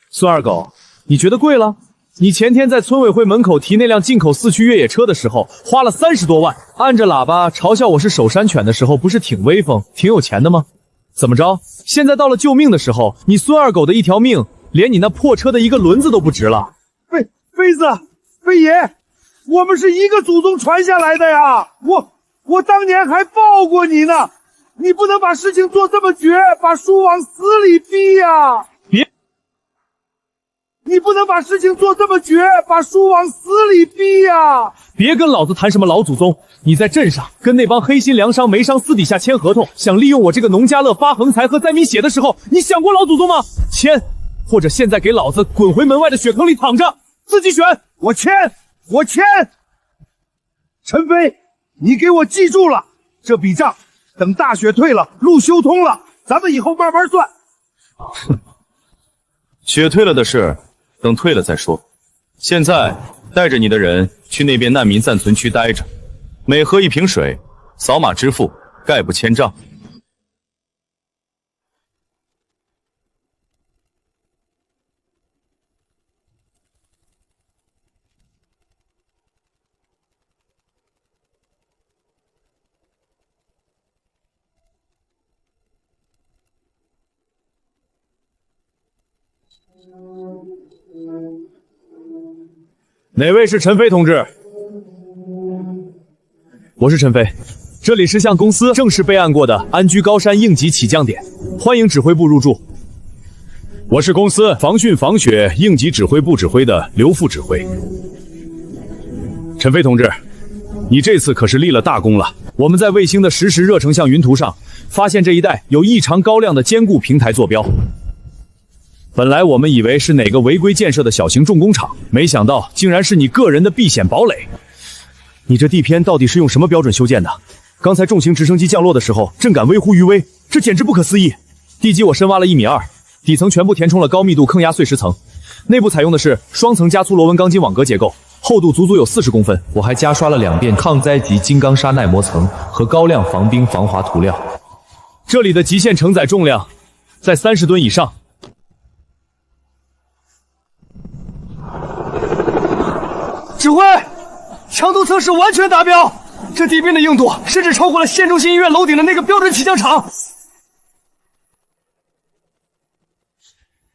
Speaker 3: 孙二狗，你觉得贵了？你前天在村委会门口提那辆进口4驱越野车的时候，花了30多万，按着喇叭嘲笑我是守山犬的时候，不是挺威风、挺有钱的吗？怎么着？现在到了救命的时候，你孙二狗的一条命，连你那破车的一个轮子都不值了。
Speaker 8: 飞子，飞爷，我们是一个祖宗传下来的呀！我当年还抱过你呢，你不能把事情做这么绝，把叔往死里逼呀！你不能把事情做这么绝，把叔往死里逼呀！
Speaker 3: 别跟老子谈什么老祖宗！你在镇上跟那帮黑心粮商、煤商私底下签合同，想利用我这个农家乐发横财和灾民血的时候，你想过老祖宗吗？签，或者现在给老子滚回门外的雪坑里躺着，自己选。
Speaker 8: 我签。陈飞，你给我记住了，这笔账等大雪退了，路修通了，咱们以后慢慢算。
Speaker 3: 雪退了的事，等退了再说。现在带着你的人去那边难民暂存区待着，每喝一瓶水，扫码支付，概不签账。哪位是陈飞同志？我是陈飞，这里是向公司正式备案过的安居高山应急起降点，欢迎指挥部入住。我是公司防汛防雪应急指挥部指挥的刘副指挥。陈飞同志，你这次可是立了大功了。我们在卫星的实时热成像云图上发现这一带有异常高亮的坚固平台坐标。本来我们以为是哪个违规建设的小型重工厂，没想到竟然是你个人的避险堡垒。你这地片到底是用什么标准修建的？刚才重型直升机降落的时候，震感微乎于微，这简直不可思议。地基我深挖了1.2米，底层全部填充了高密度坑压碎石层，内部采用的是双层加粗螺纹钢筋网格结构，厚度足足有40公分。我还加刷了2遍抗灾级金刚砂耐磨层和高亮防冰防滑涂料。这里的极限承载重量在30吨以上。
Speaker 6: 指挥，强度测试完全达标，这地面的硬度甚至超过了县中心医院楼顶的那个标准起降场。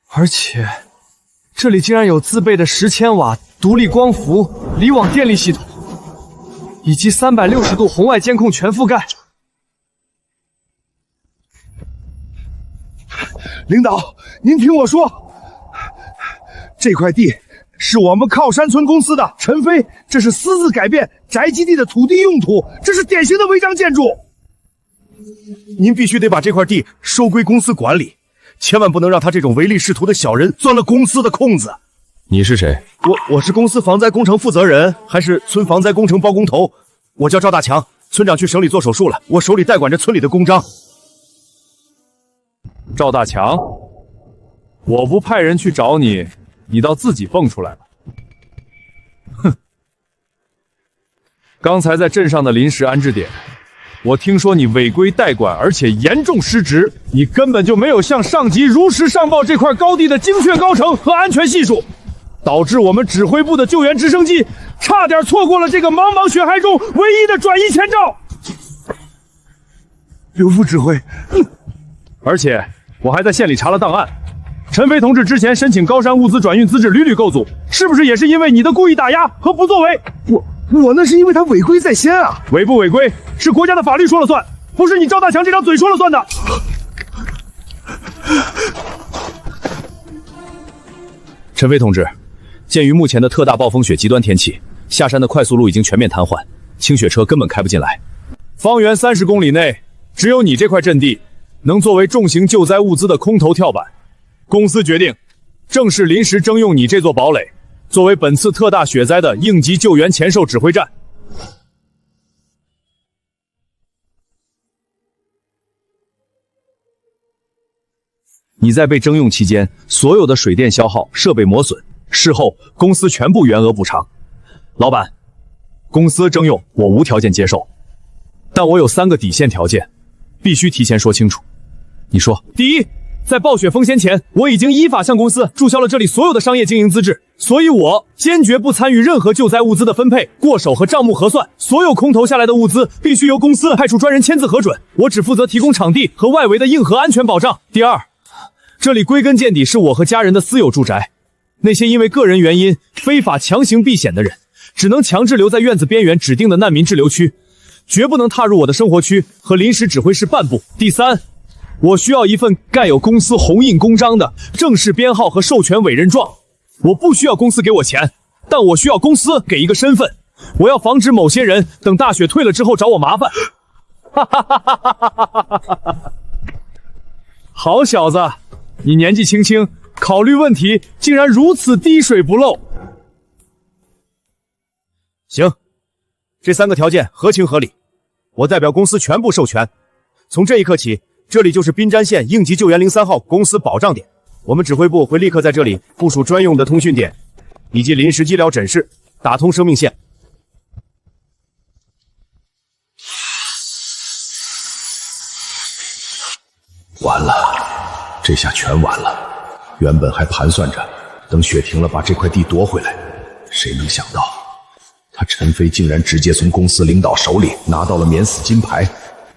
Speaker 6: 而且，这里竟然有自备的10千瓦独立光伏离网电力系统，以及360度红外监控全覆盖。
Speaker 8: 领导，您听我说，这块地是我们靠山村公司的，陈飞这是私自改变宅基地的土地用途，这是典型的违章建筑。
Speaker 3: 您必须得把这块地收归公司管理，千万不能让他这种唯利是图的小人钻了公司的空子。你是谁？我是公司防灾工程负责人，还是村防灾工程包工头？我叫赵大强，村长去省里做手术了，我手里代管着村里的公章。赵大强，我不派人去找你，你倒自己蹦出来了。哼！刚才在镇上的临时安置点，我听说你违规代管，而且严重失职，你根本就没有向上级如实上报这块高地的精确高程和安全系数，导致我们指挥部的救援直升机差点错过了这个茫茫雪海中唯一的转移前兆。
Speaker 8: 刘副指挥，
Speaker 3: 而且我还在县里查了档案。陈飞同志之前申请高山物资转运资质屡屡构阻，是不是也是因为你的故意打压和不作为？
Speaker 8: 我那是因为他违规在先啊！
Speaker 3: 违不违规是国家的法律说了算，不是你赵大强这张嘴说了算的。陈飞同志，鉴于目前的特大暴风雪极端天气，下山的快速路已经全面瘫痪，轻雪车根本开不进来。方圆30公里内，只有你这块阵地能作为重型救灾物资的空投跳板。公司决定正式临时征用你这座堡垒，作为本次特大雪灾的应急救援前售指挥站。你在被征用期间，所有的水电消耗、设备磨损，事后公司全部原额补偿。老板，公司征用我无条件接受，但我有3个底线条件：必须提前说清楚。你说，第一，在暴雪封仙前，我已经依法向公司注销了这里所有的商业经营资质，所以我坚决不参与任何救灾物资的分配、过手和账目核算。所有空投下来的物资必须由公司派出专人签字核准，我只负责提供场地和外围的硬核安全保障。第二，这里归根见底是我和家人的私有住宅，那些因为个人原因非法强行避险的人，只能强制留在院子边缘指定的难民滞留区，绝不能踏入我的生活区和临时指挥室半步。第三，我需要一份盖有公司红印公章的正式编号和授权委任状。我不需要公司给我钱，但我需要公司给一个身份。我要防止某些人等大雪退了之后找我麻烦。哈哈哈哈哈哈！好小子，你年纪轻轻，考虑问题竟然如此滴水不漏。行，这3个条件合情合理，我代表公司全部授权。从这一刻起，这里就是滨瞻县应急救援03号公司保障点，我们指挥部会立刻在这里部署专用的通讯点以及临时医疗诊室，打通生命线。完了，这下全完了。原本还盘算着等雪停了把这块地夺回来，谁能想到他陈飞竟然直接从公司领导手里拿到了免死金牌，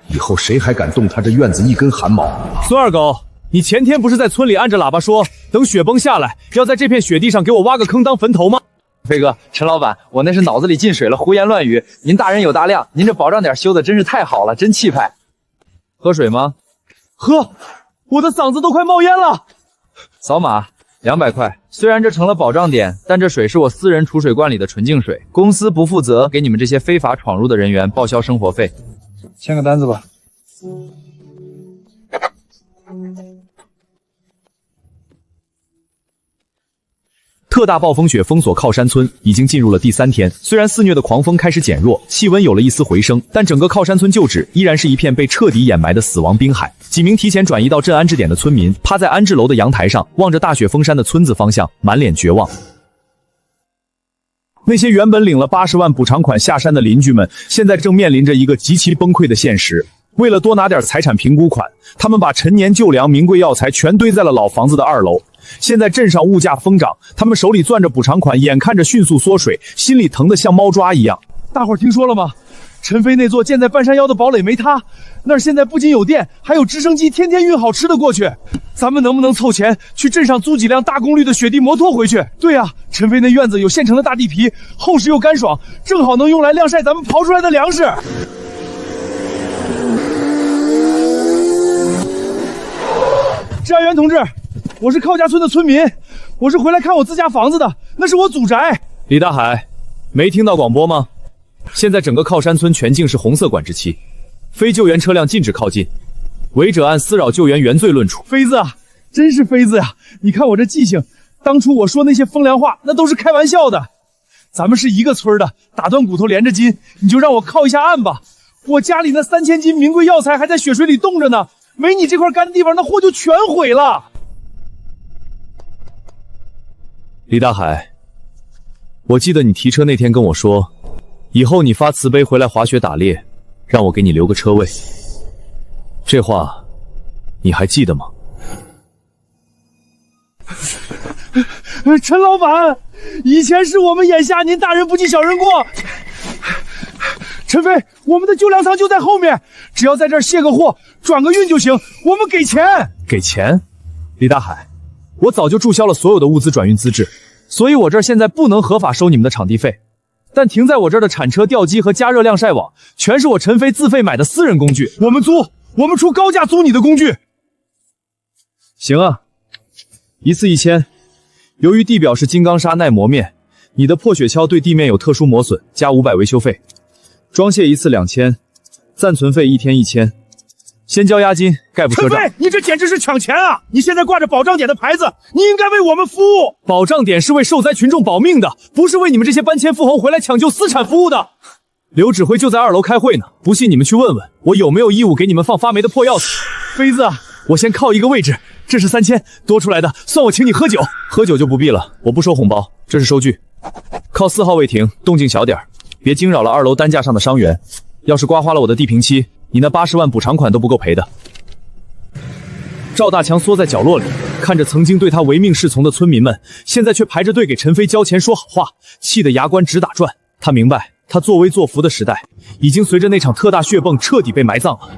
Speaker 3: 以后谁还敢动他这院子一根汗毛？孙二狗，你前天不是在村里按着喇叭说，等雪崩下来要在这片雪地上给我挖个坑当坟头吗？
Speaker 6: 飞哥，陈老板，我那是脑子里进水了，胡言乱语。您大人有大量，您这保障点修的真是太好了，真气派。喝水吗？
Speaker 3: 喝，我的嗓子都快冒烟了。
Speaker 6: 扫码200块，虽然这成了保障点，但这水是我私人储水罐里的纯净水，公司不负责给你们这些非法闯入的人员报销生活费。签个单子吧。
Speaker 3: 特大暴风雪封锁靠山村已经进入了第3天，虽然肆虐的狂风开始减弱，气温有了一丝回升，但整个靠山村旧址依然是一片被彻底掩埋的死亡冰海。几名提前转移到镇安置点的村民趴在安置楼的阳台上，望着大雪封山的村子方向，满脸绝望。那些原本领了80万补偿款下山的邻居们，现在正面临着一个极其崩溃的现实。为了多拿点财产评估款，他们把陈年旧粮、名贵药材全堆在了老房子的2楼。现在镇上物价疯涨，他们手里攥着补偿款，眼看着迅速缩水，心里疼得像猫抓一样。大伙儿听说了吗？陈飞那座建在半山腰的堡垒没塌，那儿现在不仅有电，还有直升机天天运好吃的过去。咱们能不能凑钱去镇上租几辆大功率的雪地摩托回去？对啊，陈飞那院子有现成的大地皮，厚实又干爽，正好能用来晾晒咱们刨出来的粮食。治安员同志，我是靠家村的村民，我是回来看我自家房子的，那是我祖宅。李大海，没听到广播吗？现在整个靠山村全境是红色管制期，非救援车辆禁止靠近，违者按私扰救援原罪论处。飞子啊，真是飞子呀！你看我这记性，当初我说那些风凉话，那都是开玩笑的。咱们是一个村的，打断骨头连着筋，你就让我靠一下岸吧。我家里那3000斤名贵药材还在雪水里冻着呢，没你这块干地方，那货就全毁了。李大海，我记得你提车那天跟我说，以后你发慈悲回来滑雪打猎，让我给你留个车位。这话你还记得吗？陈老板，以前是我们眼瞎，您大人不计小人过。陈飞，我们的救粮仓就在后面，只要在这儿卸个货，转个运就行，我们给钱。给钱？李大海，我早就注销了所有的物资转运资质，所以我这儿现在不能合法收你们的场地费。但停在我这儿的铲车、吊机和加热晾晒网，全是我陈飞自费买的私人工具，我们租，我们出高价租你的工具。行啊，一次1000。由于地表是金刚砂耐磨面，你的破雪橇对地面有特殊磨损，加500维修费。装卸一次2000，暂存费1天1000。先交押金，概不赊账。陈飞，你这简直是抢钱啊！你现在挂着保障点的牌子，你应该为我们服务。保障点是为受灾群众保命的，不是为你们这些搬迁富豪回来抢救私产服务的。刘指挥就在2楼开会呢，不信你们去问问，我有没有义务给你们放发霉的破药材。飞子啊，我先靠一个位置，这是3000，多出来的算我请你喝酒。喝酒就不必了，我不收红包，这是收据。靠4号位停，动静小点，别惊扰了2楼担架上的伤员。要是刮花了我的地平漆，你那80万补偿款都不够赔的。赵大强缩在角落里，看着曾经对他唯命是从的村民们，现在却排着队给陈飞交钱说好话，气得牙关直打转。他明白，他作威作福的时代，已经随着那场特大血崩彻底被埋葬了。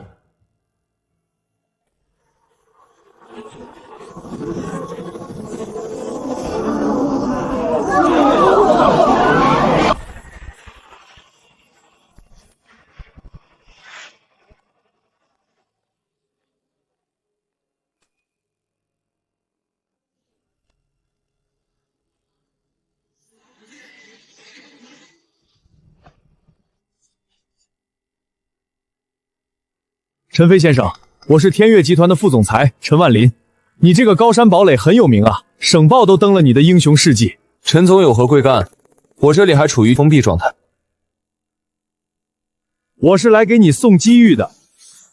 Speaker 3: 陈飞先生，我是天悦集团的副总裁陈万林。你这个高山堡垒很有名啊，省报都登了你的英雄事迹。
Speaker 1: 陈总有何贵干？我这里还处于封闭状态。
Speaker 3: 我是来给你送机遇的。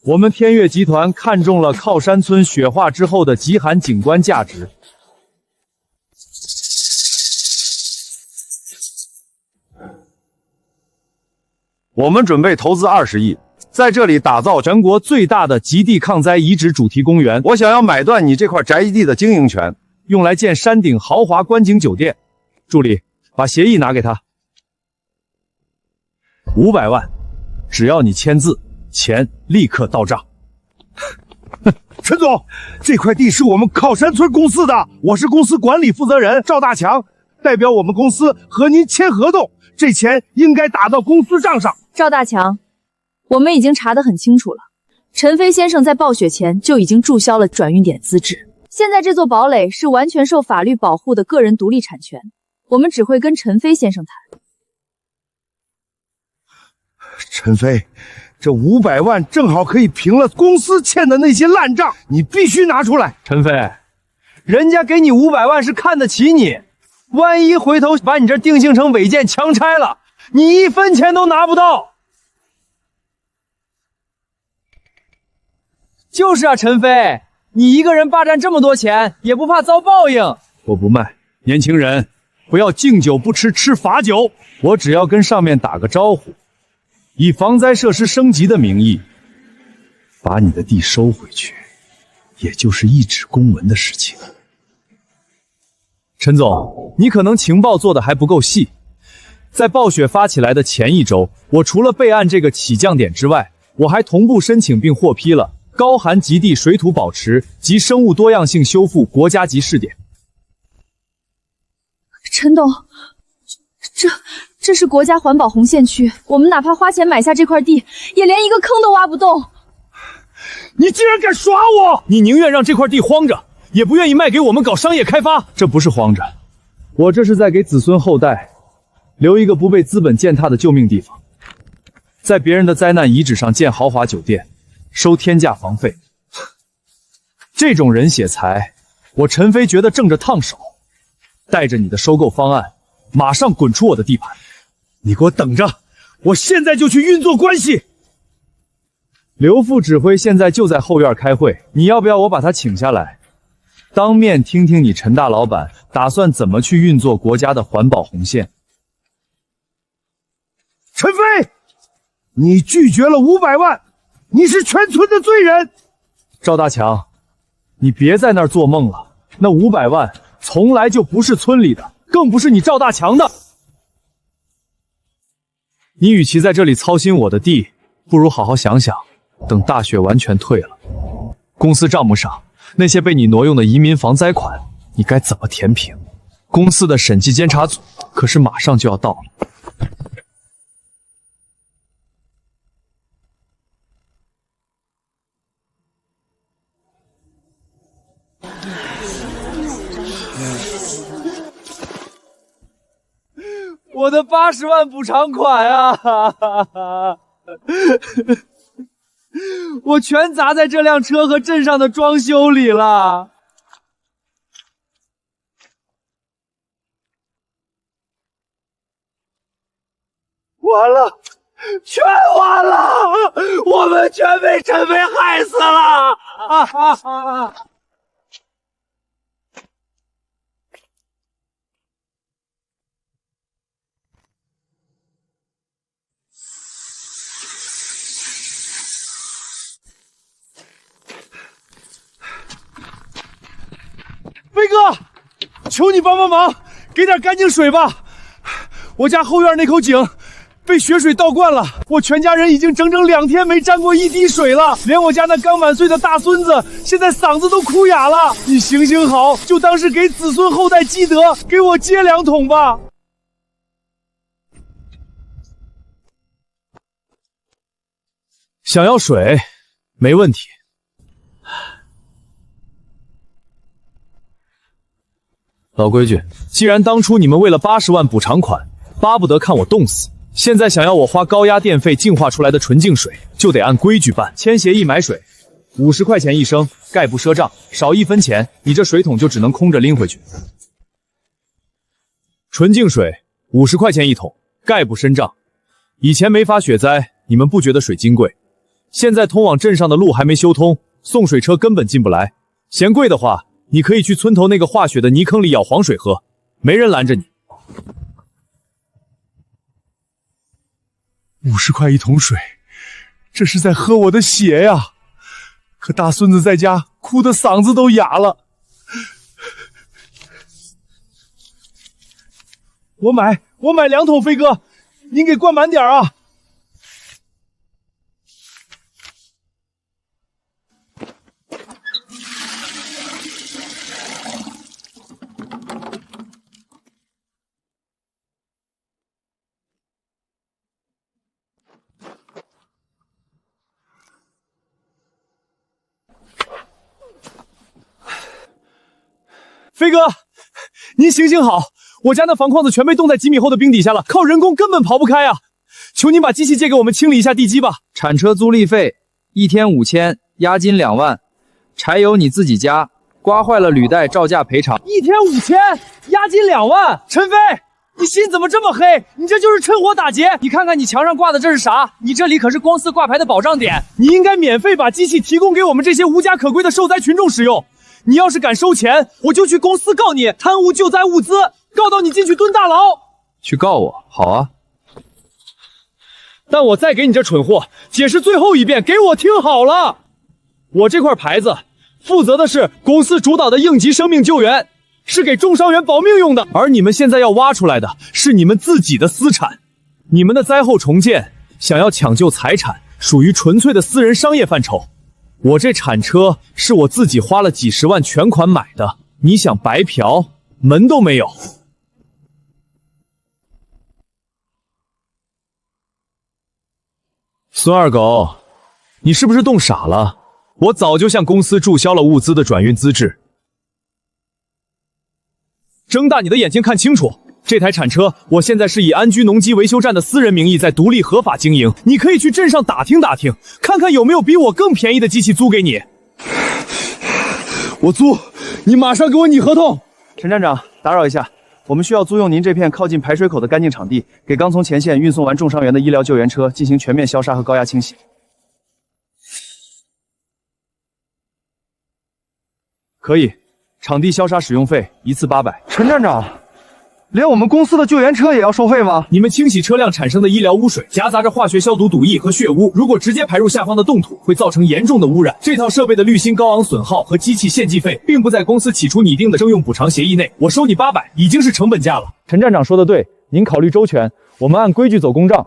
Speaker 3: 我们天悦集团看中了靠山村雪化之后的极寒景观价值。
Speaker 8: 我们准备投资20亿。在这里打造
Speaker 3: 全国最大的极地抗灾遗址主题公园，
Speaker 8: 我想要买断你这块宅基地的经营权，
Speaker 3: 用来建山顶豪华观景酒店。助理，把协议拿给他。500万，只要你签字，钱立刻到账。
Speaker 8: 陈总，这块地是我们靠山村公司的，我是公司管理负责人赵大强，代表我们公司和您签合同，这钱应该打到公司账上。
Speaker 4: 赵大强。我们已经查得很清楚了，陈飞先生在暴雪前就已经注销了转运点资质，现在这座堡垒是完全受法律保护的个人独立产权，我们只会跟陈飞先生谈。
Speaker 8: 陈飞，这500万正好可以平了公司欠的那些烂账，你必须拿出来。
Speaker 2: 陈飞，人家给你500万是看得起你，万一回头把你这定性成违建强拆了，你1分钱都拿不到。就是啊，陈飞，你一个人霸占这么多钱，也不怕遭报应？
Speaker 3: 我不卖，年轻人，不要敬酒不吃吃罚酒。我只要跟上面打个招呼，以防灾设施升级的名义，把你的地收回去，也就是一纸公文的事情。陈总，你可能情报做的还不够细。在暴雪发起来的前1周，我除了备案这个起降点之外，我还同步申请并获批了高寒极地水土保持及生物多样性修复国家级试点。
Speaker 4: 陈董，这是国家环保红线区，我们哪怕花钱买下这块地，也连一个坑都挖不动。
Speaker 3: 你竟然敢耍我！你宁愿让这块地荒着，也不愿意卖给我们搞商业开发。这不是荒着，我这是在给子孙后代留一个不被资本践踏的救命地方，在别人的灾难遗址上建豪华酒店，收天价房费。这种人血财，我陈飞觉得正着烫手。带着你的收购方案，马上滚出我的地盘！你给我等着，我现在就去运作关系。刘副指挥现在就在后院开会，你要不要我把他请下来，当面听听你陈大老板打算怎么去运作国家的环保红线？
Speaker 8: 陈飞，你拒绝了500万，你是全村的罪人。
Speaker 3: 赵大强，你别在那儿做梦了，那500万从来就不是村里的，更不是你赵大强的。你与其在这里操心我的地，不如好好想想，等大雪完全退了，公司账目上那些被你挪用的移民防灾款，你该怎么填平？公司的审计监察组可是马上就要到了。
Speaker 2: 我的80万补偿款啊！我全砸在这辆车和镇上的装修里了。完了，全完了，我们全被陈飞害死了！
Speaker 8: 求你帮帮忙，给点干净水吧！我家后院那口井被雪水倒灌了，我全家人已经整整2天没沾过一滴水了，连我家那刚满岁的大孙子现在嗓子都哭哑了。你行行好，就当是给子孙后代积德，给我接2桶吧。
Speaker 3: 想要水，没问题。老规矩，既然当初你们为了80万补偿款，巴不得看我冻死，现在想要我花高压电费净化出来的纯净水，就得按规矩办。签协议买水，50块钱1升，概不赊账，少1分钱，你这水桶就只能空着拎回去。纯净水50块钱1桶，概不赊账。以前没发雪灾，你们不觉得水金贵？现在通往镇上的路还没修通，送水车根本进不来。嫌贵的话，你可以去村头那个化雪的泥坑里舀黄水喝，没人拦着你。
Speaker 8: 50块1桶水，这是在喝我的血呀！可大孙子在家哭得嗓子都哑了。我买2桶，飞哥，您给灌满点啊！飞哥，您行行好，我家那房框子全被冻在几米厚的冰底下了，靠人工根本刨不开啊！求您把机器借给我们清理一下地基吧。
Speaker 6: 铲车租赁费1天5000，押金2万，柴油你自己加，刮坏了履带照价赔偿。
Speaker 2: 1天5000，押金2万。陈飞，你心怎么这么黑？你这就是趁火打劫！你看看你墙上挂的这是啥？你这里可是公司挂牌的保障点，你应该免费把机器提供给我们这些无家可归的受灾群众使用。你要是敢收钱，我就去公司告你贪污救灾物资，告到你进去蹲大牢。
Speaker 6: 去告我，好啊。
Speaker 2: 但我再给你这蠢货解释最后一遍，给我听好了。我这块牌子负责的是公司主导的应急生命救援，是给重伤员保命用的。
Speaker 3: 而你们现在要挖出来的是你们自己的私产，你们的灾后重建想要抢救财产，属于纯粹的私人商业范畴。我这铲车是我自己花了几十万全款买的，你想白嫖，门都没有。孙二狗，你是不是冻傻了？我早就向公司注销了物资的转运资质。睁大你的眼睛看清楚，这台铲车我现在是以安居农机维修站的私人名义在独立合法经营，你可以去镇上打听打听，看看有没有比我更便宜的机器租给你。
Speaker 8: 我租，你马上给我拟合同。
Speaker 2: 陈站长，打扰一下，我们需要租用您这片靠近排水口的干净场地，给刚从前线运送完重伤员的医疗救援车进行全面消杀和高压清洗。可以，场地消杀使用费1次800。
Speaker 8: 陈站长，连我们公司的救援车也要收费吗？
Speaker 3: 你们清洗车辆产生的医疗污水夹杂着化学消毒毒液和血污，如果直接排入下方的冻土，会造成严重的污染。这套设备的滤芯高昂损耗和机器献祭费，并不在公司起初拟定的征用补偿协议内，我收你800，已经是成本价了。
Speaker 2: 陈站长说的对，您考虑周全，我们按规矩走公账。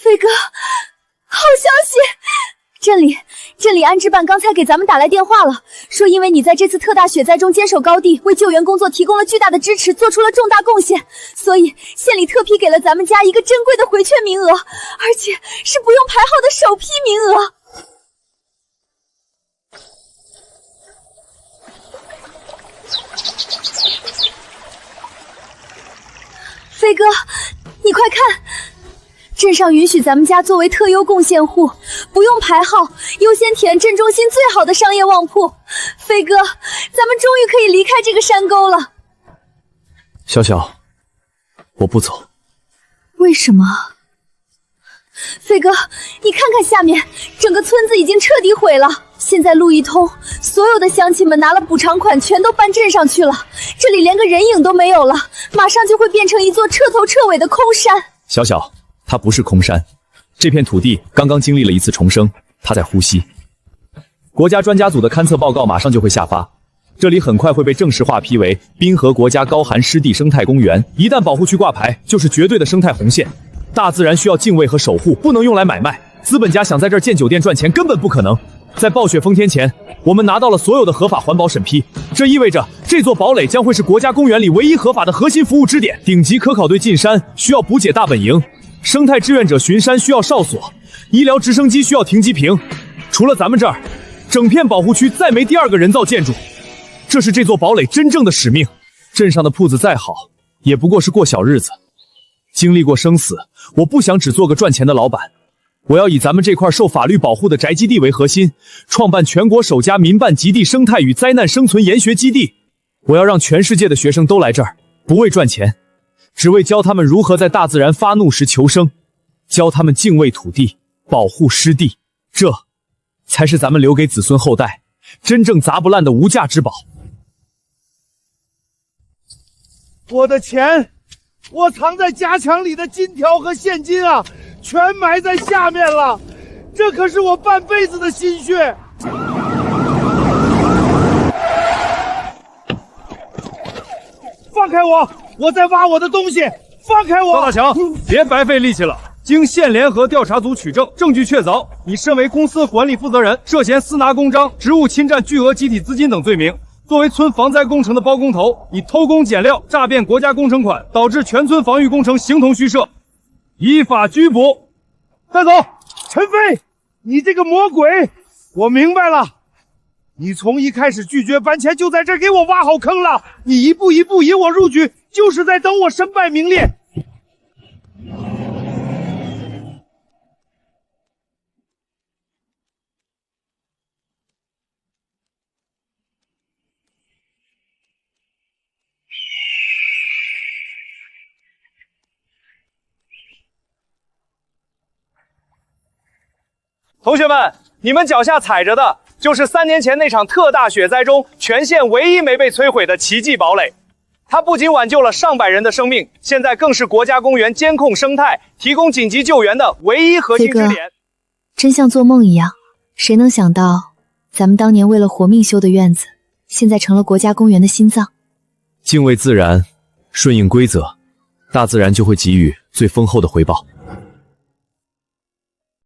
Speaker 4: 飞哥，好消息！镇里安置办刚才给咱们打来电话了，说因为你在这次特大雪灾中坚守高地，为救援工作提供了巨大的支持，做出了重大贡献，所以县里特批给了咱们家一个珍贵的回劝名额，而且是不用排号的首批名额。飞哥，你快看！镇上允许咱们家作为特优贡献户，不用排号，优先填镇中心最好的商业旺铺。飞哥，咱们终于可以离开这个山沟了。
Speaker 3: 小小，我不走。
Speaker 4: 为什么？飞哥，你看看下面，整个村子已经彻底毁了，现在路一通，所有的乡亲们拿了补偿款全都搬镇上去了，这里连个人影都没有了，马上就会变成一座彻头彻尾的空山。
Speaker 3: 小小，它不是空山，这片土地刚刚经历了一次重生，它在呼吸。国家专家组的勘测报告马上就会下发，这里很快会被正式划批为滨河国家高寒湿地生态公园。一旦保护区挂牌，就是绝对的生态红线。大自然需要敬畏和守护，不能用来买卖。资本家想在这儿建酒店赚钱根本不可能。在暴雪封天前，我们拿到了所有的合法环保审批，这意味着这座堡垒将会是国家公园里唯一合法的核心服务支点。顶级科考队进山需要补给大本营，生态志愿者巡山需要哨所，医疗直升机需要停机坪。除了咱们这儿，整片保护区再没第二个人造建筑。这是这座堡垒真正的使命。镇上的铺子再好，也不过是过小日子。经历过生死，我不想只做个赚钱的老板。我要以咱们这块受法律保护的宅基地为核心，创办全国首家民办极地生态与灾难生存研学基地。我要让全世界的学生都来这儿，不为赚钱，只为教他们如何在大自然发怒时求生，教他们敬畏土地，保护湿地。这才是咱们留给子孙后代真正砸不烂的无价之宝。
Speaker 8: 我的钱，我藏在家墙里的金条和现金啊，全埋在下面了，这可是我半辈子的心血。放开我，我在挖我的东西，放开我！
Speaker 2: 高大强，别白费力气了。经县联合调查组取证，证据确凿，你身为公司管理负责人，涉嫌私拿公章、职务侵占巨额集体资金等罪名。作为村防灾工程的包工头，以偷工减料、诈骗国家工程款，导致全村防御工程形同虚设，依法拘捕。
Speaker 8: 带走。陈飞，你这个魔鬼，我明白了。你从一开始拒绝搬迁，就在这儿给我挖好坑了。你一步一步引我入局，就是在等我身败名裂。
Speaker 2: 同学们，你们脚下踩着的就是3年前那场特大雪灾中全县唯一没被摧毁的奇迹堡垒。它不仅挽救了上百人的生命，现在更是国家公园监控生态、提供紧急救援的唯一核心支点。
Speaker 4: 真像做梦一样，谁能想到，咱们当年为了活命修的院子，现在成了国家公园的心脏。
Speaker 3: 敬畏自然，顺应规则，大自然就会给予最丰厚的回报。